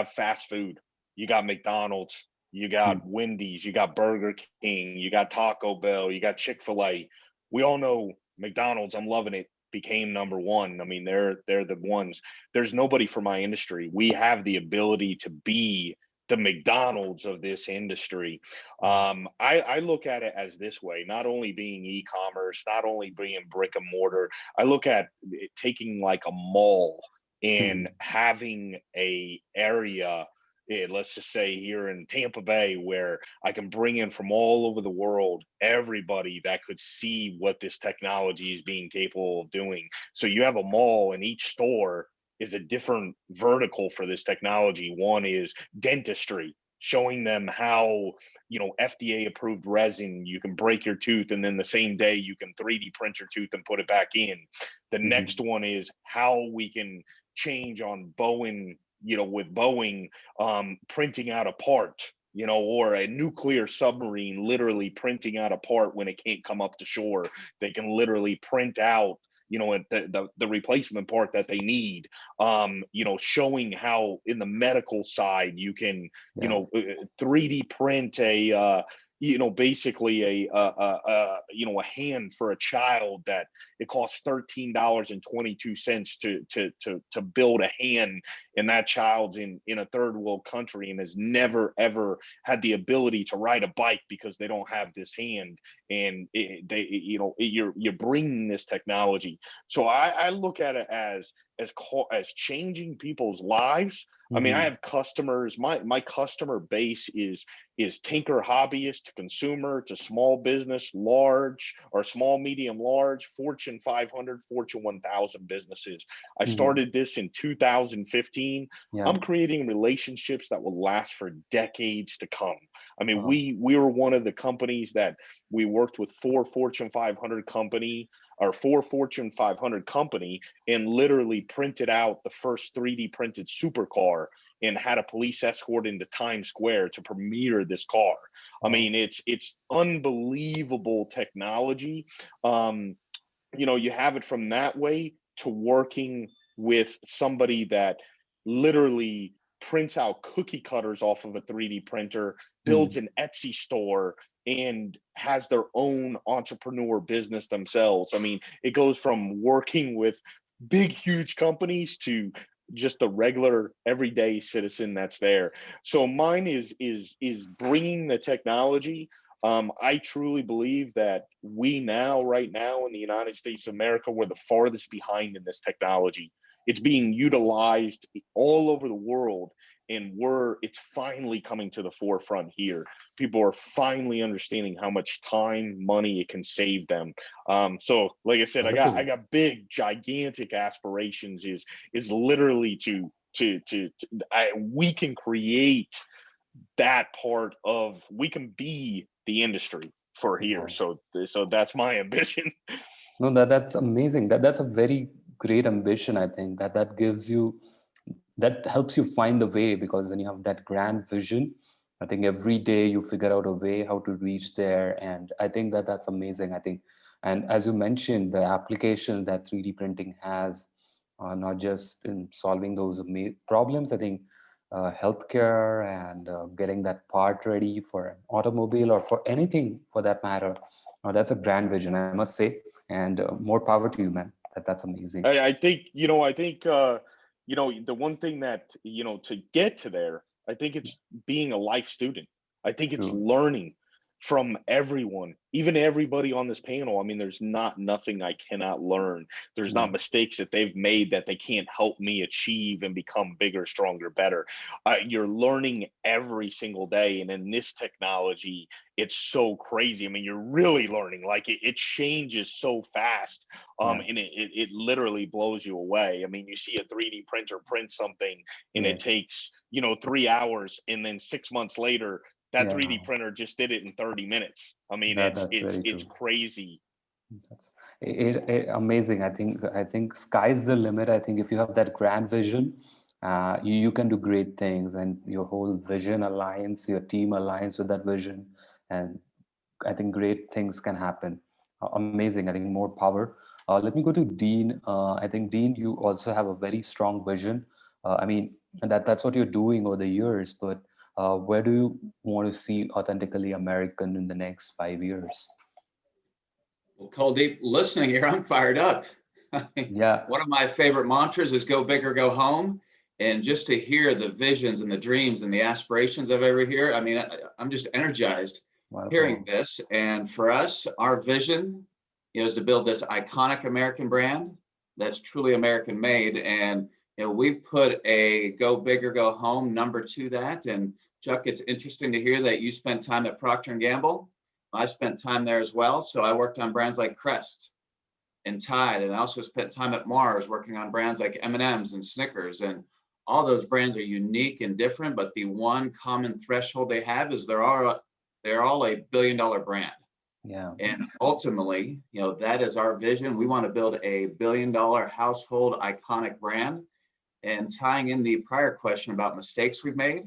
fast food. You got McDonald's, you got Wendy's, you got Burger King, you got Taco Bell, you got Chick-fil-A. We all know McDonald's, I'm loving it, became number one. I mean, they're the ones. There's nobody for my industry. We have the ability to be the McDonald's of this industry. I look at it as this way, not only being e-commerce, not only being brick and mortar, I look at it taking like a mall and having a area, let's just say here in Tampa Bay, where I can bring in from all over the world everybody that could see what this technology is being capable of doing. So you have a mall and each store is a different vertical for this technology. One is dentistry, showing them how, FDA approved resin, you can break your tooth and then the same day you can 3D print your tooth and put it back in. The next one is how we can change on Bowen, with Boeing printing out a part, or a nuclear submarine literally printing out a part when it can't come up to shore. They can literally print out, the replacement part that they need. Showing how in the medical side you can, 3D print a basically a hand for a child that it costs $13.22 to build a hand, and that child's in a third world country and has never ever had the ability to ride a bike because they don't have this hand, and you're bringing this technology. So I look at it as changing people's lives. I mean, I have customers. My customer base is tinker hobbyist to consumer to small business, large or small, medium, large, Fortune 500, Fortune 1000 businesses. I started this in 2015. I'm creating relationships that will last for decades to come. I mean, Wow. we were one of the companies that we worked with four Fortune 500 company and literally printed out the first 3D printed supercar and had a police escort into Times Square to premiere this car. I mean, it's unbelievable technology. You know, you have it from that way to working with somebody that literally prints out cookie cutters off of a 3D printer, builds an Etsy store, and has their own entrepreneur business themselves. I mean, it goes from working with big, huge companies to just the regular everyday citizen that's there. So mine is bringing the technology. I truly believe that we now, right now in the United States of America, we're the farthest behind in this technology. It's being utilized all over the world, and it's finally coming to the forefront here. People are finally understanding how much time, money it can save them. So like I said, I got big, gigantic aspirations. Is literally we can create that part of, we can be the industry for here. So that's my ambition. No, that's amazing. That's a very great ambition. I think that gives you, that helps you find the way, because when you have that grand vision, I think every day you figure out a way how to reach there. And I think that's amazing. I think, and as you mentioned, the application that 3D printing has, not just in solving those problems, I think healthcare and getting that part ready for an automobile or for anything for that matter. That's a grand vision, I must say. And more power to you, man. That's amazing. I think, the one thing that, to get to there, I think it's being a life student. I think it's learning from everyone, even everybody on this panel. I mean, there's nothing I cannot learn. There's not mistakes that they've made that they can't help me achieve and become bigger, stronger, better. You're learning every single day. And in this technology, it's so crazy. I mean, you're really learning, like it changes so fast. And it literally blows you away. I mean, you see a 3D printer print something and it takes, 3 hours, and then 6 months later, that 3D printer just did it in 30 minutes. I mean, it's crazy. That's amazing. I think sky's the limit. I think if you have that grand vision, you can do great things, and your whole vision aligns, your team aligns with that vision, and I think great things can happen. Amazing. I think more power. Let me go to Dean. I think Dean, you also have a very strong vision. I mean, and that's what you're doing over the years, but where do you want to see Authentically American in the next 5 years? Well, Kuldeep, listening here, I'm fired up. Yeah. One of my favorite mantras is go big or go home. And just to hear the visions and the dreams and the aspirations of every here, I mean, I'm just energized hearing this. And for us, our vision is to build this iconic American brand that's truly American made. And we've put a go big or go home number to that. And Chuck, it's interesting to hear that you spent time at Procter & Gamble. I spent time there as well. So I worked on brands like Crest and Tide, and I also spent time at Mars working on brands like M&Ms and Snickers. And all those brands are unique and different, but the one common threshold they have is they're all a billion-dollar brand. Yeah. And ultimately, that is our vision. We want to build a billion-dollar household iconic brand. And tying in the prior question about mistakes we've made,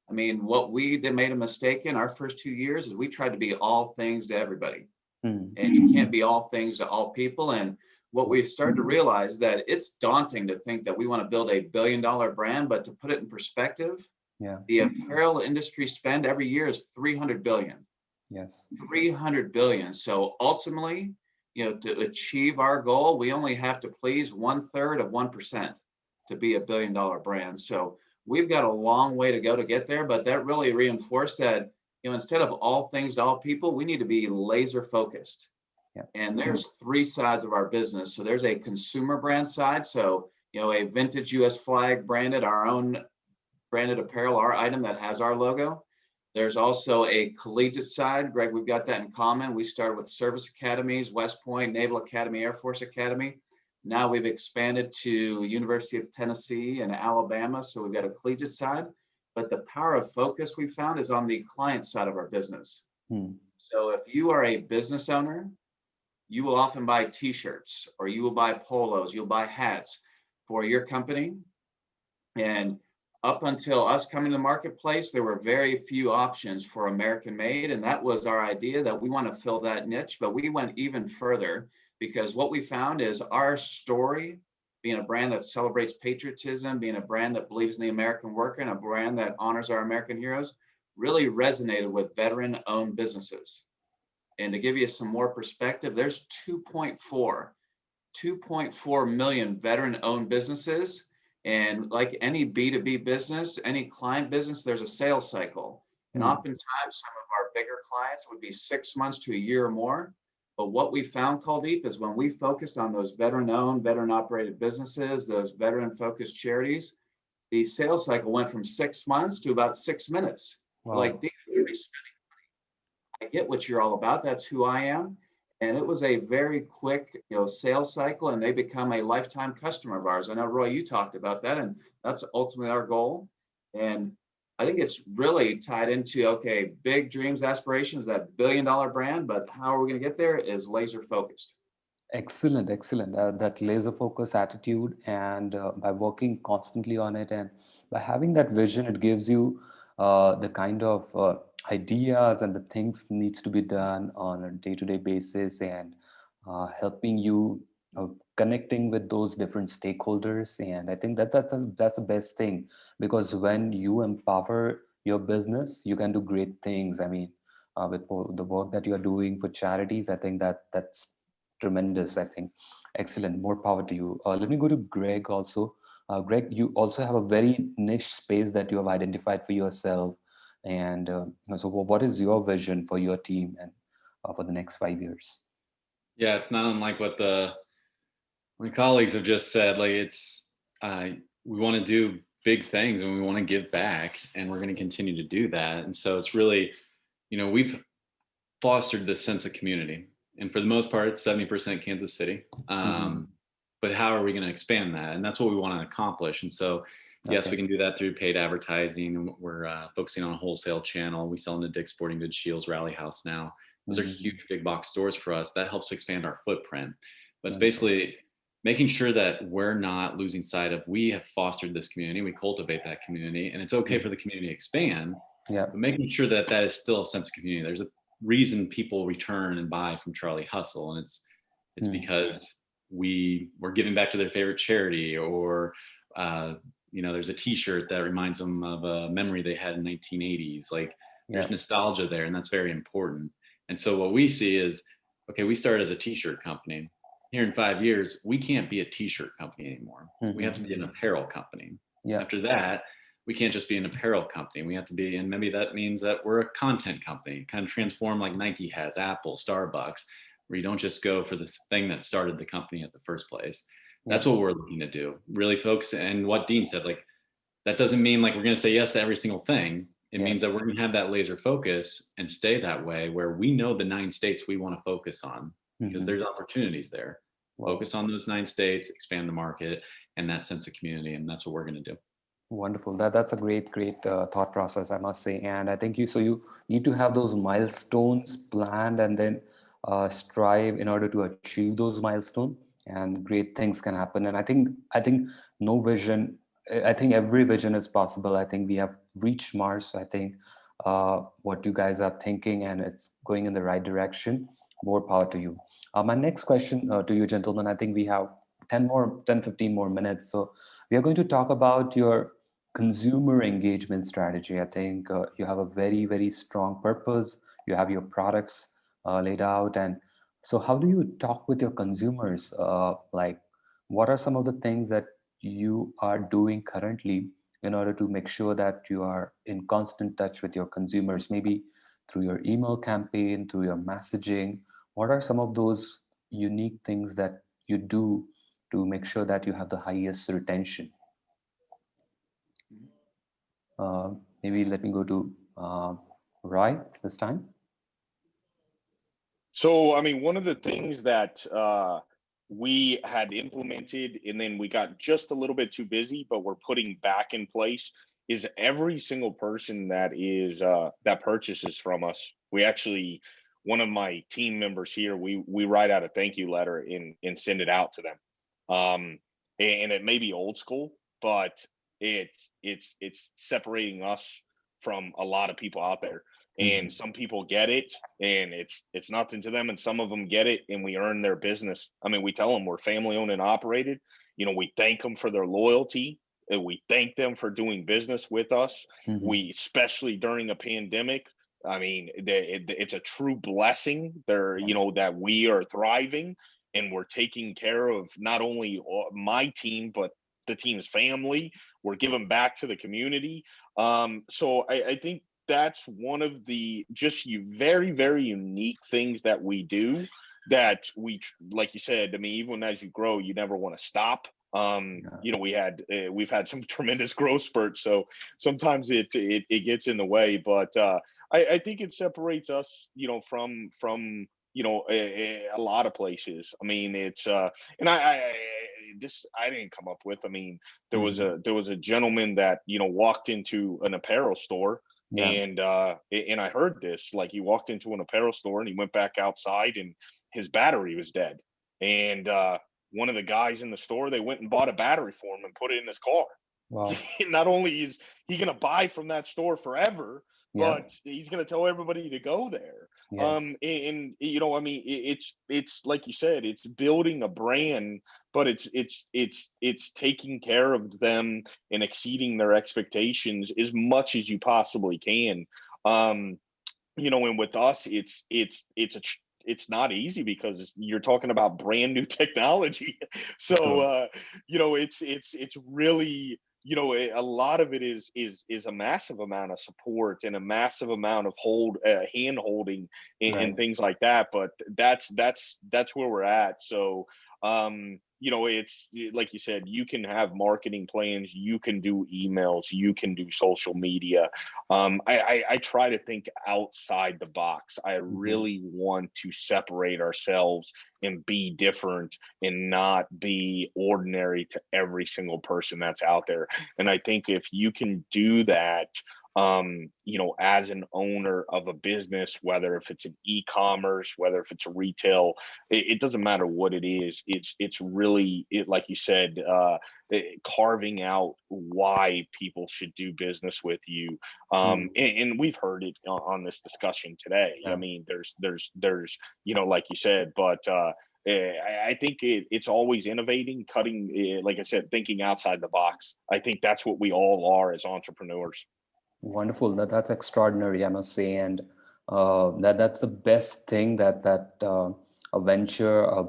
I mean, what we made a mistake in our first 2 years is we tried to be all things to everybody. And you can't be all things to all people. And what we've started to realize that it's daunting to think that we want to build a billion-dollar brand, but to put it in perspective, the apparel industry spend every year is 300 billion. Yes. 300 billion. So ultimately, to achieve our goal, we only have to please 1/3 of 1% to be a billion-dollar brand. So we've got a long way to go to get there, but that really reinforced that, instead of all things to all people, we need to be laser focused. And there's 3 sides of our business. So there's a consumer brand side. So, a vintage US flag branded, our own branded apparel, our item that has our logo. There's also a collegiate side. Greg, we've got that in common. We started with service academies, West Point, Naval Academy, Air Force Academy. Now we've expanded to University of Tennessee and Alabama. So we've got a collegiate side. but the power of focus we found is on the client side of our business. Hmm. So if you are a business owner, you will often buy t-shirts or you will buy polos, you'll buy hats for your company. And up until us coming to the marketplace, there were very few options for American made. And that was our idea, that we want to fill that niche, but we went even further, because what we found is our story, being a brand that celebrates patriotism, being a brand that believes in the American worker, and a brand that honors our American heroes, really resonated with veteran-owned businesses. And to give you some more perspective, there's 2.4 million veteran-owned businesses. And like any B2B business, any client business, there's a sales cycle. And oftentimes some of our bigger clients would be 6 months to a year or more. But what we found, Kuldeep, is when we focused on those veteran-owned, veteran-operated businesses, those veteran-focused charities, the sales cycle went from 6 months to about 6 minutes. Wow. Like, Dean, you're spending money. I get what you're all about. That's who I am. And it was a very quick, sales cycle, and they become a lifetime customer of ours. I know, Roy, you talked about that, and that's ultimately our goal. And I think it's really tied into, okay, big dreams, aspirations, that $1 billion brand, but how are we going to get there is laser focused. Excellent, excellent. That laser focus attitude, and by working constantly on it, and by having that vision, it gives you the kind of ideas and the things needs to be done on a day-to-day basis, and helping you connecting with those different stakeholders. And I think that's the best thing, because when you empower your business, you can do great things. I mean, with the work that you are doing for charities, I think that's tremendous. I think excellent. More power to you. Let me go to Greg also. Greg, you also have a very niche space that you have identified for yourself. And so what is your vision for your team and for the next 5 years? Yeah, it's not unlike what my colleagues have just said. Like, it's we want to do big things and we want to give back, and we're going to continue to do that. And so it's really, we've fostered this sense of community, and for the most part, 70% Kansas City. But how are we going to expand that? And that's what we want to accomplish. And so, yes, we can do that through paid advertising. We're focusing on a wholesale channel. We sell into Dick's Sporting Goods, Shields, Rally House now. Those are huge big box stores for us. That helps expand our footprint. But it's basically making sure that we're not losing sight of, we have fostered this community, we cultivate that community, and it's okay for the community to expand, but making sure that that is still a sense of community. There's a reason people return and buy from Charlie Hustle, and it's because we're giving back to their favorite charity, or there's a t-shirt that reminds them of a memory they had in 1980s. Like, there's nostalgia there, and that's very important. And so what we see is, okay, we started as a t-shirt company. Here in 5 years, we can't be a t-shirt company anymore. We have to be an apparel company. After that, we can't just be an apparel company. We have to be, and maybe that means that we're a content company, kind of transform like Nike has, Apple, Starbucks, where you don't just go for this thing that started the company at the first place. That's what we're looking to do. Really focus. And what Dean said, like, that doesn't mean like we're going to say yes to every single thing. It means that we're going to have that laser focus and stay that way, where we know the 9 states we want to focus on, because there's opportunities there. Focus on those 9 states, expand the market, and that sense of community. And that's what we're going to do. Wonderful. That's a great thought process, I must say. And I think you need to have those milestones planned, and then strive in order to achieve those milestones, and great things can happen. And I think no vision, I think every vision is possible. I think we have reached Mars. I think what you guys are thinking, and it's going in the right direction. More power to you. My next question to you, gentlemen, I think we have 15 more minutes. So we are going to talk about your consumer engagement strategy. I think you have a very, very strong purpose. You have your products laid out. And so how do you talk with your consumers? Like, what are some of the things that you are doing currently in order to make sure that you are in constant touch with your consumers, maybe through your email campaign, through your messaging? What are some of those unique things that you do to make sure that you have the highest retention? Maybe let me go to Roy this time. So, I mean, one of the things that we had implemented, and then we got just a little bit too busy, but we're putting back in place, is every single person that is that purchases from us. We actually, one of my team members here, we write out a thank you letter and send it out to them. And it may be old school, but it's separating us from a lot of people out there. And some people get it and it's nothing to them, and some of them get it and we earn their business. I mean, we tell them we're family owned and operated. You know, we thank them for their loyalty and we thank them for doing business with us. We, especially during a pandemic, I mean, it's a true blessing there, you know, that we are thriving and we're taking care of not only my team, but the team's family. We're giving back to the community. So I think that's one of the just very, very unique things that we do, that we, like you said, I mean, even as you grow, you never want to stop. You know, we've had some tremendous growth spurts, so sometimes it gets in the way, but I think it separates us, you know, from you know, a lot of places. I mean, it's and I this I didn't come up with. I mean, there was a gentleman that, you know, walked into an apparel store. And I heard this, like, he walked into an apparel store and he went back outside and his battery was dead. And one of the guys in the store, they went and bought a battery for him and put it in his car. Wow. Not only is he going to buy from that store forever, but he's going to tell everybody to go there. Yes. And you know, I mean, it's like you said, it's building a brand, but it's taking care of them and exceeding their expectations as much as you possibly can. You know, and with us, it's not easy because you're talking about brand new technology. So you know, it's really, you know, a lot of it is a massive amount of support and a massive amount of hand holding and things like that. But that's where we're at. So you know, it's like you said, you can have marketing plans, you can do emails, you can do social media. I try to think outside the box. I really want to separate ourselves and be different and not be ordinary to every single person that's out there. And I think if you can do that, you know, as an owner of a business, whether if it's an e-commerce, whether if it's a retail, it doesn't matter what it is. It's really, like you said, carving out why people should do business with you. And we've heard it on this discussion today. I mean, there's, you know, like you said, but I think it's always innovating, cutting, like I said, thinking outside the box. I think that's what we all are as entrepreneurs. Wonderful. That's extraordinary, I must say, and that's the best thing that a venture, a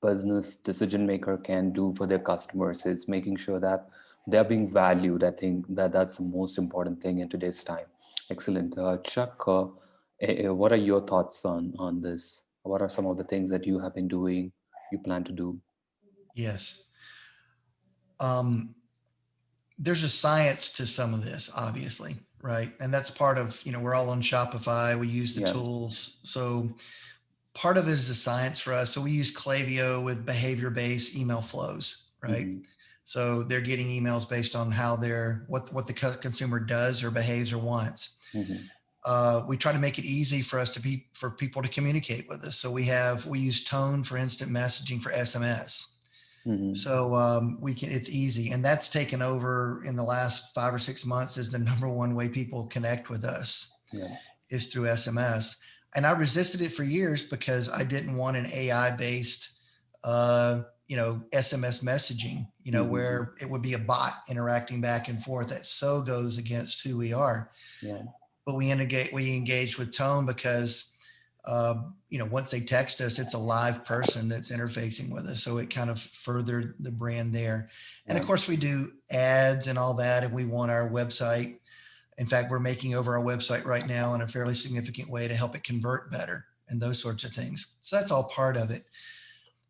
business decision maker can do for their customers, is making sure that they're being valued. I think that's the most important thing in today's time. Excellent, Chuck. What are your thoughts on this? What are some of the things that you have been doing, you plan to do? Yes. There's a science to some of this, obviously, right? And that's part of, you know, we're all on Shopify. We use the tools. So part of it is a science for us. So we use Klaviyo with behavior-based email flows, right? So they're getting emails based on how what the consumer does or behaves or wants. We try to make it easy for people to communicate with us. So we use Tone for instant messaging for SMS. So it's easy, and that's taken over in the last 5 or 6 months as the number one way people connect with us is through SMS. And I resisted it for years because I didn't want an AI based, you know, SMS messaging, you know, where it would be a bot interacting back and forth. That so goes against who we are. But we engage with Tone because you know, once they text us, it's a live person that's interfacing with us. So it kind of furthered the brand there. And of course we do ads and all that. And we want our website. In fact, we're making over our website right now in a fairly significant way to help it convert better and those sorts of things. So that's all part of it.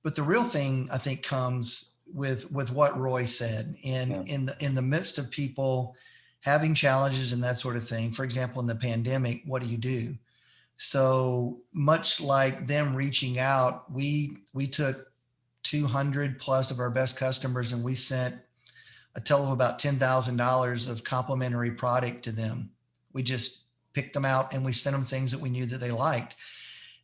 But the real thing, I think, comes with what Roy said in the midst of people having challenges and that sort of thing. For example, in the pandemic, what do? So much like them reaching out, we took 200 plus of our best customers and we sent a total of about $10,000 of complimentary product to them. We just picked them out and we sent them things that we knew that they liked.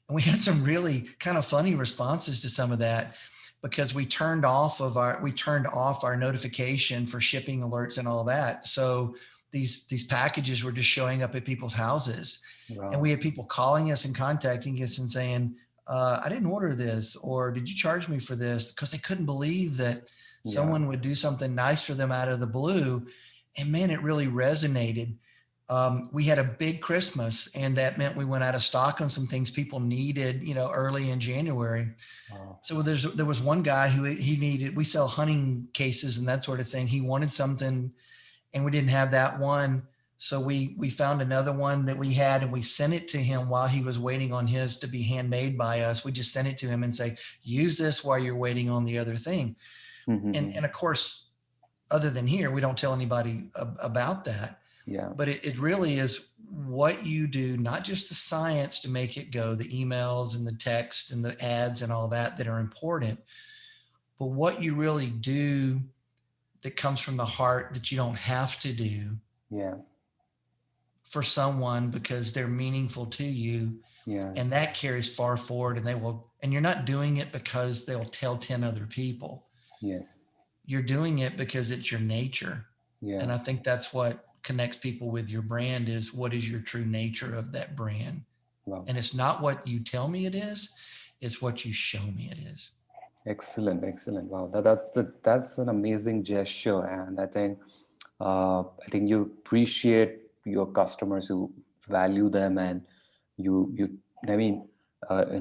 And we had some really kind of funny responses to some of that, because we turned off our notification for shipping alerts and all that. So these packages were just showing up at people's houses. Wow. And we had people calling us and contacting us and saying, I didn't order this, or did you charge me for this? Because they couldn't believe that someone would do something nice for them out of the blue. And man, it really resonated. We had a big Christmas, and that meant we went out of stock on some things people needed, early in January. Wow. So there was one guy who he needed, we sell hunting cases and that sort of thing. He wanted something and we didn't have that one. So we found another one that we had, and we sent it to him while he was waiting on his to be handmade by us. We just sent it to him and say, use this while you're waiting on the other thing. And of course, other than here, we don't tell anybody about that. Yeah. But it really is what you do, not just the science to make it go, the emails and the text and the ads and all that are important, but what you really do that comes from the heart that you don't have to do for someone because they're meaningful to you. Yeah. And that carries far forward, and you're not doing it because they'll tell 10 other people. Yes. You're doing it because it's your nature. Yeah. And I think that's what connects people with your brand, is what is your true nature of that brand. Wow. And it's not what you tell me it is, it's what you show me it is. Excellent. Wow, that's an amazing gesture, and I think you appreciate your customers, who value them, and in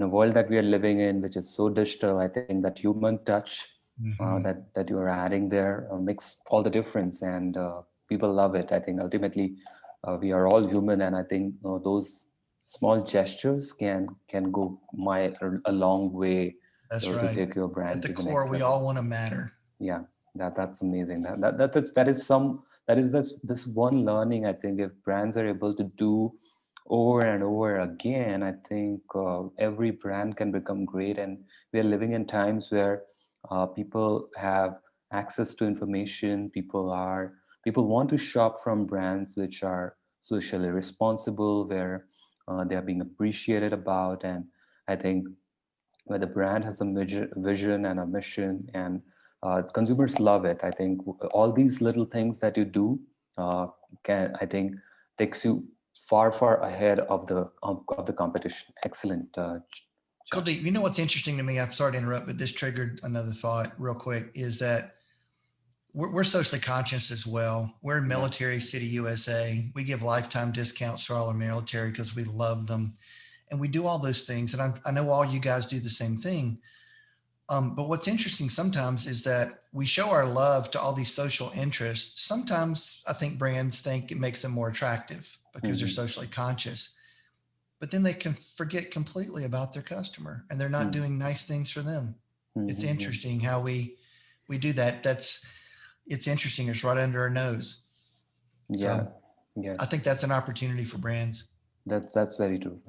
a world that we are living in, which is so digital, I think that human touch that you're adding there makes all the difference, and people love it. I think ultimately we are all human, and I think those small gestures can go a long way. That's to right. take your brand At the to the core, next we level. all want to matter. Yeah, that's amazing. That is this one learning. I think if brands are able to do over and over again, I think every brand can become great. And we are living in times where people have access to information. People want to shop from brands which are socially responsible, where they are being appreciated about. And I think where the brand has a vision and a mission, and consumers love it. I think all these little things that you do takes you far ahead of the competition. Excellent. Kuldeep, you know what's interesting to me? I'm sorry to interrupt, but this triggered another thought real quick, is that we're socially conscious as well. We're in Military City, USA. We give lifetime discounts to all our military because we love them. And we do all those things. And I know all you guys do the same thing. But what's interesting sometimes is that we show our love to all these social interests. Sometimes I think brands think it makes them more attractive because they're socially conscious. But then they can forget completely about their customer, and they're not doing nice things for them. It's interesting how we do that. It's interesting. It's right under our nose. Yeah. So I think that's an opportunity for brands. That's very true.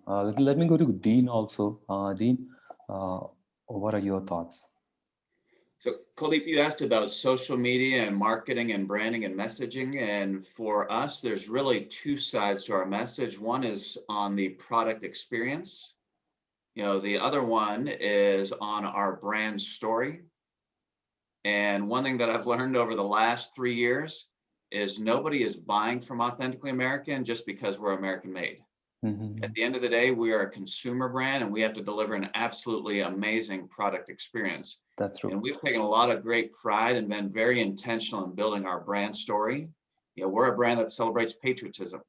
Let me go to Dean also. Dean, what are your thoughts? So Kuldeep, you asked about social media and marketing and branding and messaging. And for us, there's really two sides to our message. One is on the product experience. The other one is on our brand story. And one thing that I've learned over the last 3 years is nobody is buying from Authentically American just because we're American made. At the end of the day, we are a consumer brand, and we have to deliver an absolutely amazing product experience. That's true. And we've taken a lot of great pride and been very intentional in building our brand story. We're a brand that celebrates patriotism.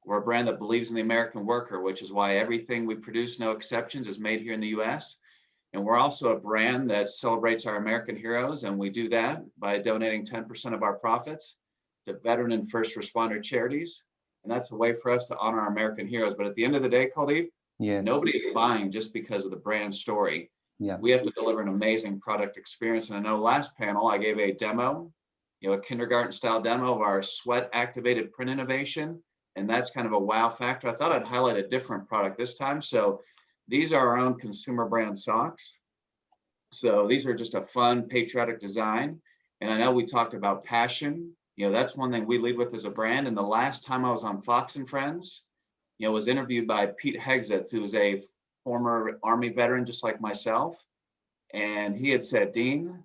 We're a brand that believes in the American worker, which is why everything we produce, no exceptions, is made here in the US. And we're also a brand that celebrates our American heroes, and we do that by donating 10% of our profits to veteran and first responder charities. And that's a way for us to honor our American heroes. But at the end of the day, Kuldeep, nobody is buying just because of the brand story. We have to deliver an amazing product experience. And I know last panel, I gave a demo, a kindergarten style demo of our sweat activated print innovation. And that's kind of a wow factor. I thought I'd highlight a different product this time. So these are our own consumer brand socks. So these are just a fun patriotic design. And I know we talked about passion. That's one thing we lead with as a brand. And the last time I was on Fox and Friends, was interviewed by Pete Hegseth, who's a former Army veteran, just like myself. And he had said, Dean,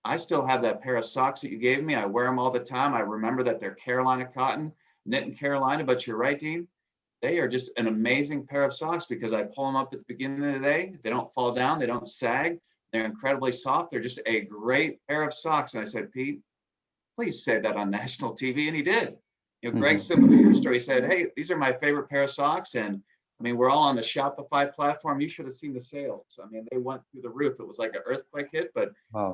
I still have that pair of socks that you gave me. I wear them all the time. I remember that they're Carolina cotton, knit in Carolina, but you're right, Dean. They are just an amazing pair of socks because I pull them up at the beginning of the day. They don't fall down. They don't sag. They're incredibly soft. They're just a great pair of socks. And I said, Pete, please say that on national TV. And he did. Greg, similar to your story, said, hey, these are my favorite pair of socks. And I mean, we're all on the Shopify platform. You should have seen the sales. I mean, they went through the roof. It was like an earthquake hit, but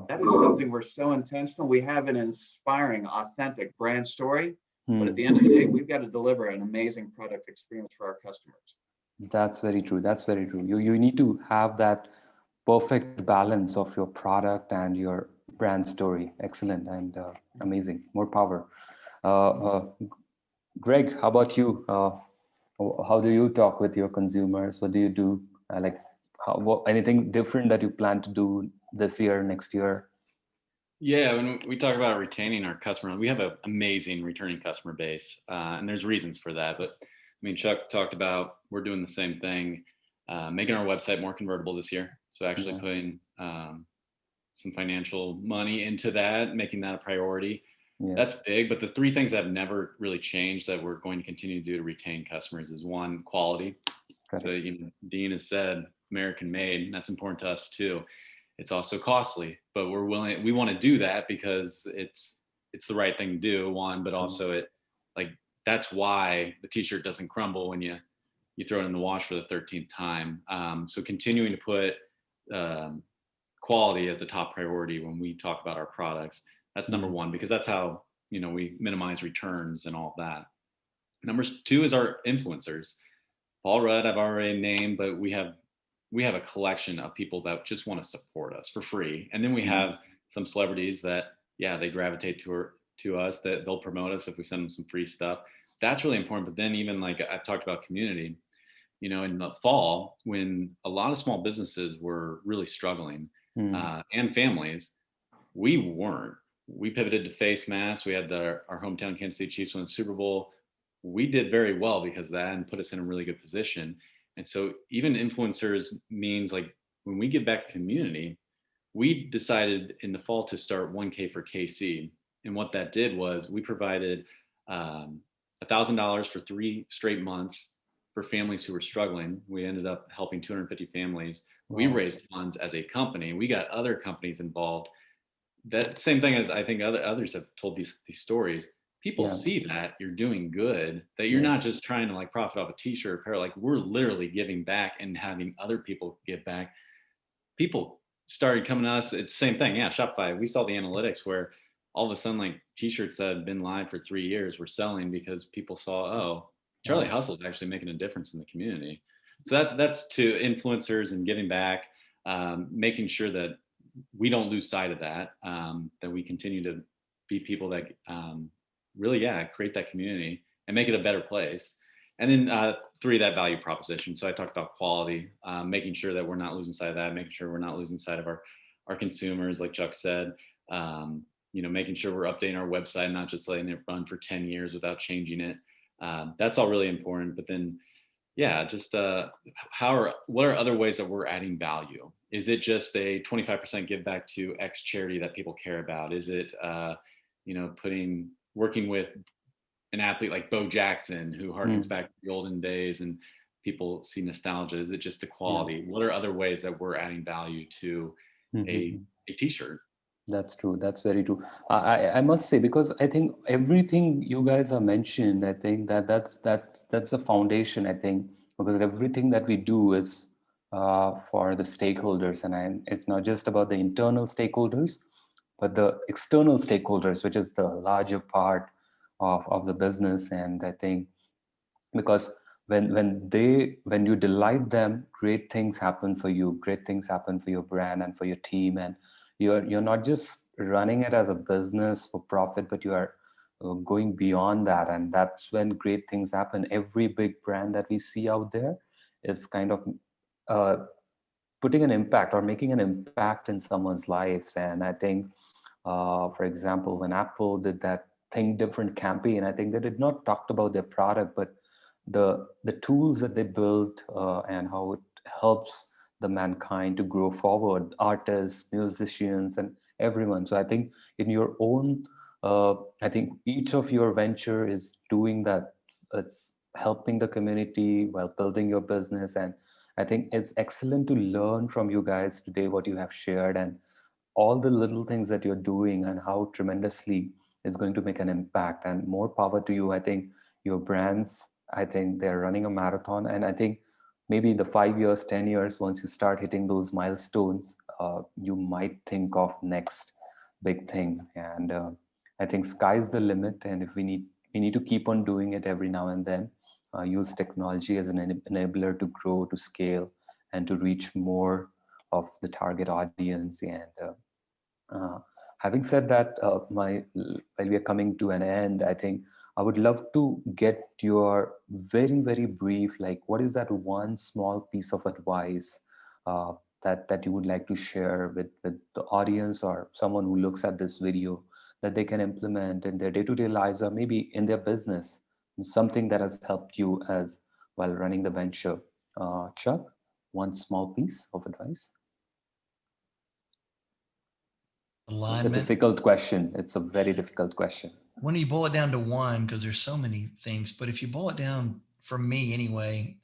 that is something we're so intentional. We have an inspiring, authentic brand story. But at the end of the day, we've got to deliver an amazing product experience for our customers. That's very true. That's very true. You need to have that perfect balance of your product and your brand story. Excellent and amazing. More power. Greg, how about you? How do you talk with your consumers? What do you do? Anything different that you plan to do this year, next year? Yeah, when we talk about retaining our customer, we have an amazing returning customer base, and there's reasons for that. But I mean, Chuck talked about we're doing the same thing, making our website more convertible this year. So actually putting some financial money into that, making that a priority. Yes. That's big. But the three things that have never really changed that we're going to continue to do to retain customers is one, quality. Okay. So Dean has said American made, and that's important to us too. It's also costly, but we want to do that because it's the right thing to do, one, but also that's why the t-shirt doesn't crumble when you throw it in the wash for the 13th time. So continuing to put quality as a top priority when we talk about our products, that's number one, because that's how, we minimize returns and all of that. Number two is our influencers. Paul Rudd, I've already named, but we have a collection of people that just want to support us for free. And then we have some celebrities that, they gravitate to us, that they'll promote us if we send them some free stuff. That's really important. But then even like I've talked about community, in the fall, when a lot of small businesses were really struggling and families, we weren't. We pivoted to face masks. We had our hometown Kansas City Chiefs win the Super Bowl. We did very well because of that and put us in a really good position. And so even influencers means like when we give back to community, we decided in the fall to start 1K for KC. And what that did was we provided $1,000 for 3 straight months for families who were struggling. We ended up helping 250 families. Wow. We raised funds as a company. We got other companies involved. That same thing as I think others have told these stories. People see that you're doing good, that you're not just trying to like profit off a t-shirt or apparel. Like we're literally giving back and having other people give back. People started coming to us. It's the same thing. Yeah, Shopify. We saw the analytics where all of a sudden like t-shirts that had been live for 3 years were selling because people saw, Charlie Hustle is actually making a difference in the community. So that's to influencers and giving back, making sure that we don't lose sight of that, that we continue to be people that really, create that community and make it a better place. And then 3, that value proposition. So I talked about quality, making sure that we're not losing sight of that, making sure we're not losing sight of our consumers, like Chuck said, making sure we're updating our website, not just letting it run for 10 years without changing it. That's all really important. But then, just what are other ways that we're adding value? Is it just a 25% give back to X charity that people care about? Is it, working with an athlete like Bo Jackson, who harkens back to the olden days and people see nostalgia? Is it just the quality? What are other ways that we're adding value to a t-shirt? That's true. That's very true. I must say, because I think everything you guys have mentioned, I think that's the foundation, I think, because everything that we do is for the stakeholders. And it's not just about the internal stakeholders, but the external stakeholders, which is the larger part of the business. And I think because when you delight them, great things happen for you, great things happen for your brand and for your team. And you're not just running it as a business for profit, but you are going beyond that. And that's when great things happen. Every big brand that we see out there is kind of putting an impact or making an impact in someone's lives. And I think For example, when Apple did that Think Different campaign, I think they did not talk about their product, but the tools that they built and how it helps the mankind to grow forward, artists, musicians, and everyone. So I think in your own, I think each of your venture is doing that. It's helping the community while building your business. And I think it's excellent to learn from you guys today what you have shared and all the little things that you're doing and how tremendously is going to make an impact. And more power to you. I think your brands, I think they're running a marathon. And I think maybe in the 5 years, 10 years, once you start hitting those milestones, you might think of next big thing. And I think sky's the limit. And if we need to keep on doing it every now and then, use technology as an enabler to grow, to scale, and to reach more of the target audience. And having said that, while we are coming to an end, I think I would love to get your very brief, like what is that one small piece of advice that you would like to share with the audience or someone who looks at this video that they can implement in their day-to-day lives or maybe in their business, something that has helped you as while running the venture. Chuck, one small piece of advice. It's a Alignment. difficult question. It's a very difficult question. When you boil it down to one, because there's so many things, but if you boil it down, for me anyway,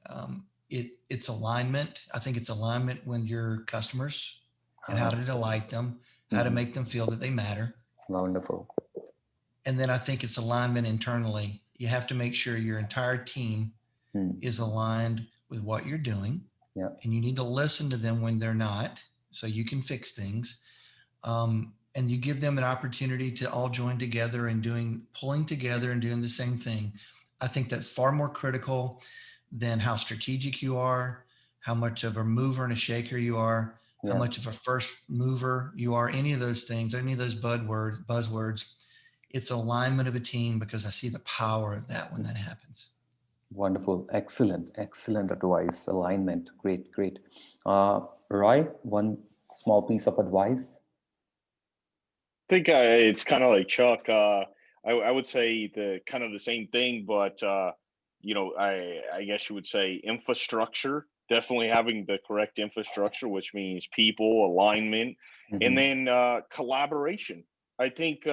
it's alignment. I think it's alignment when your customers and how to delight them, how to make them feel that they matter. Wonderful. And then I think it's alignment internally. You have to make sure your entire team is aligned with what you're doing. Yeah. And you need to listen to them when they're not, so you can fix things. And you give them an opportunity to all join together and pulling together and doing the same thing. I think that's far more critical than how strategic you are, how much of a mover and a shaker you are, how much of a first mover you are, any of those things, any of those buzzwords. It's alignment of a team, because I see the power of that when that happens. Wonderful. Excellent advice. Alignment. Great. Roy, one small piece of advice. I think it's kind of like Chuck. I would say the kind of the same thing, but I guess you would say infrastructure. Definitely having the correct infrastructure, which means people, alignment, and then collaboration. I think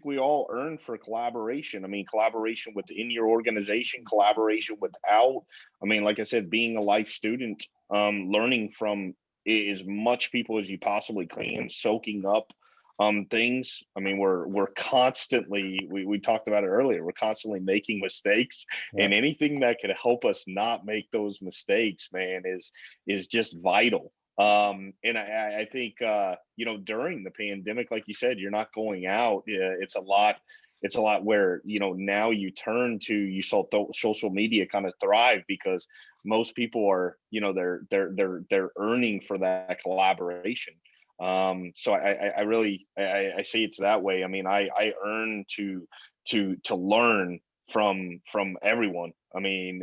we all earn for collaboration. I mean, collaboration within your organization, collaboration without. I mean, like I said, being a life student, learning from as much people as you possibly can, soaking up things. I mean, we're constantly, we talked about it earlier, we're constantly making mistakes, and anything that could help us not make those mistakes, man, is just vital. And I think during the pandemic, like you said, you're not going out. It's a lot where now you saw social media kind of thrive because most people are they're earning for that collaboration. So I really see it's that way. I mean, I earn to learn from everyone. I mean,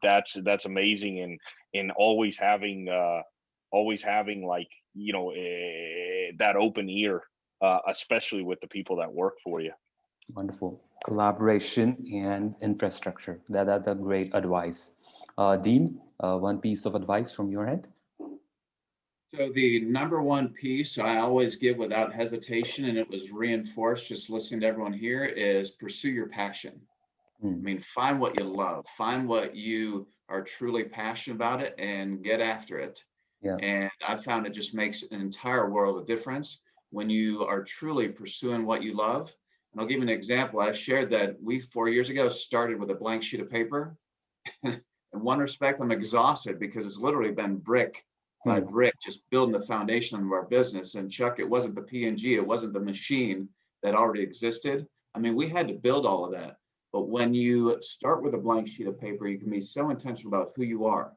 that's amazing, and always having like that open ear, especially with the people that work for you. Wonderful. Collaboration and infrastructure. That's a great advice. Dean, one piece of advice from your end. So the number one piece I always give without hesitation, and it was reinforced just listening to everyone here, is pursue your passion. I mean, find what you love, find what you are truly passionate about it, and get after it. Yeah. And I found it just makes an entire world of difference when you are truly pursuing what you love. And I'll give you an example. I shared that we 4 years ago started with a blank sheet of paper. In one respect, I'm exhausted because it's literally been brick by brick, just building the foundation of our business. And Chuck, it wasn't the P&G, it wasn't the machine that already existed. I mean, we had to build all of that. But when you start with a blank sheet of paper, you can be so intentional about who you are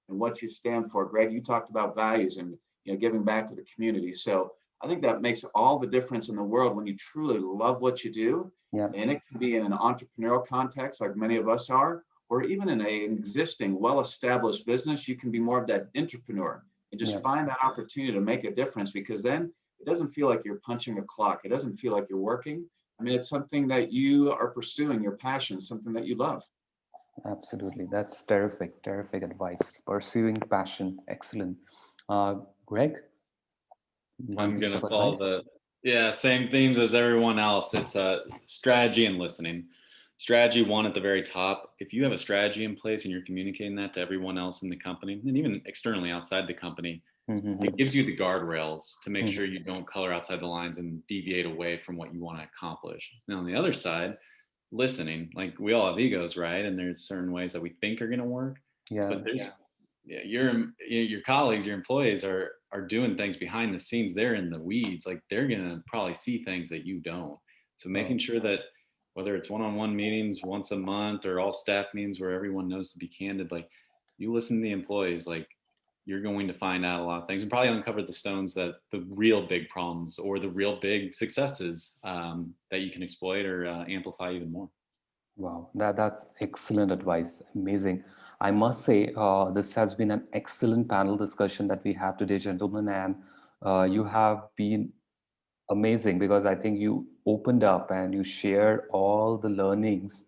and what you stand for. Greg, you talked about values and giving back to the community. So I think that makes all the difference in the world when you truly love what you do. Yeah. And it can be in an entrepreneurial context like many of us are, or even in an existing, well-established business. You can be more of that entrepreneur and just find that opportunity to make a difference, because then it doesn't feel like you're punching a clock. It doesn't feel like you're working. I mean, it's something that you are pursuing, your passion, something that you love. Absolutely. That's terrific. Terrific advice. Pursuing passion. Excellent. Greg, one I'm piece gonna of follow advice? same themes as everyone else. It's strategy and listening. Strategy one at the very top. If you have a strategy in place and you're communicating that to everyone else in the company and even externally outside the company, it gives you the guardrails to make sure you don't color outside the lines and deviate away from what you want to accomplish. Now, on the other side, listening, like we all have egos, right? And there's certain ways that we think are going to work. Yeah. But there's your colleagues, your employees are doing things behind the scenes. They're in the weeds. Like they're gonna probably see things that you don't. So making sure that whether it's one-on-one meetings once a month or all staff meetings where everyone knows to be candid, like you listen to the employees, like you're going to find out a lot of things and probably uncover the stones that the real big problems or the real big successes that you can exploit or amplify even more. Wow, that's excellent advice. Amazing. I must say, this has been an excellent panel discussion that we have today, gentlemen, and you have been amazing because I think you opened up and you shared all the learnings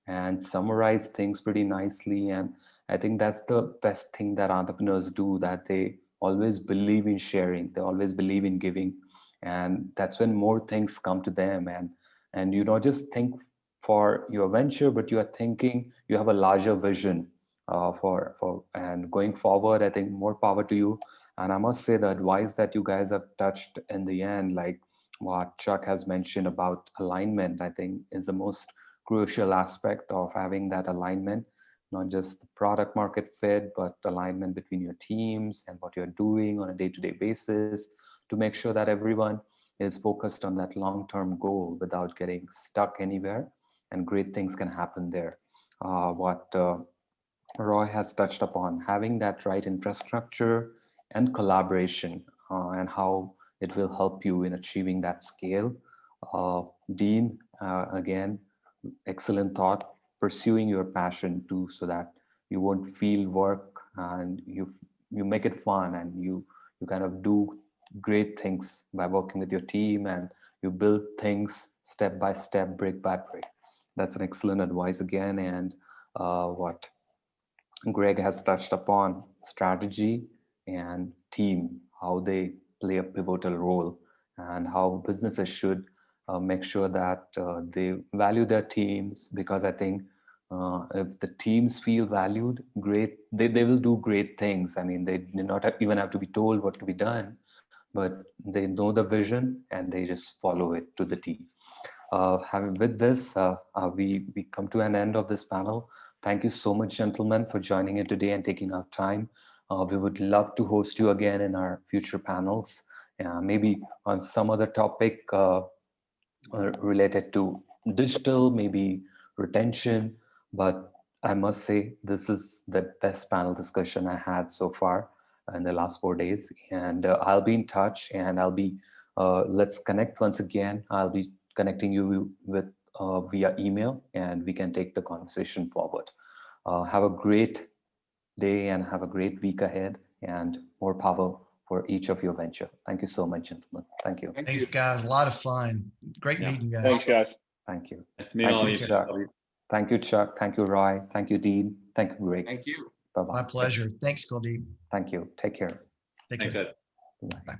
and summarized things pretty nicely. And I think that's the best thing that entrepreneurs do, that they always believe in sharing, they always believe in giving. And that's when more things come to them. And you not just think for your venture, but you are thinking, you have a larger vision for and going forward. I think more power to you. And I must say the advice that you guys have touched in the end, like what Chuck has mentioned about alignment, I think is the most crucial aspect of having that alignment, not just the product market fit, but alignment between your teams and what you're doing on a day-to-day basis to make sure that everyone is focused on that long-term goal without getting stuck anywhere, and great things can happen there. What Roy has touched upon, having that right infrastructure and collaboration, and how it will help you in achieving that scale. Dean, again, excellent thought, pursuing your passion too, so that you won't feel work and you make it fun, and you kind of do great things by working with your team, and you build things step by step, brick by brick. That's an excellent advice again. And what Greg has touched upon, strategy and team, how they play a pivotal role, and how businesses should make sure that they value their teams, because I think if the teams feel valued, great, they will do great things. I mean, they do not even have to be told what to be done, but they know the vision and they just follow it to the T. Having with this, we come to an end of this panel. Thank you so much, gentlemen, for joining in today and taking our time. We would love to host you again in our future panels, maybe on some other topic related to digital, maybe retention. But I must say, this is the best panel discussion I had so far in the last 4 days. And I'll be in touch, and let's connect once again. I'll be connecting you with via email, and we can take the conversation forward. Have a great day and have a great week ahead, and more power for each of your venture. Thank you so much, gentlemen. Thank you. Thanks, guys. A lot of fun. Great meeting you guys. Thanks, guys. Thank you. Nice to meet all of you. Chuck. Thank you, Chuck. Thank you, Roy. Thank you, Dean. Thank you, Greg. Thank you. Bye-bye. My pleasure. Thanks, Kuldeep. Thank you. Take care. Take Thanks, care. guys. Bye. Bye.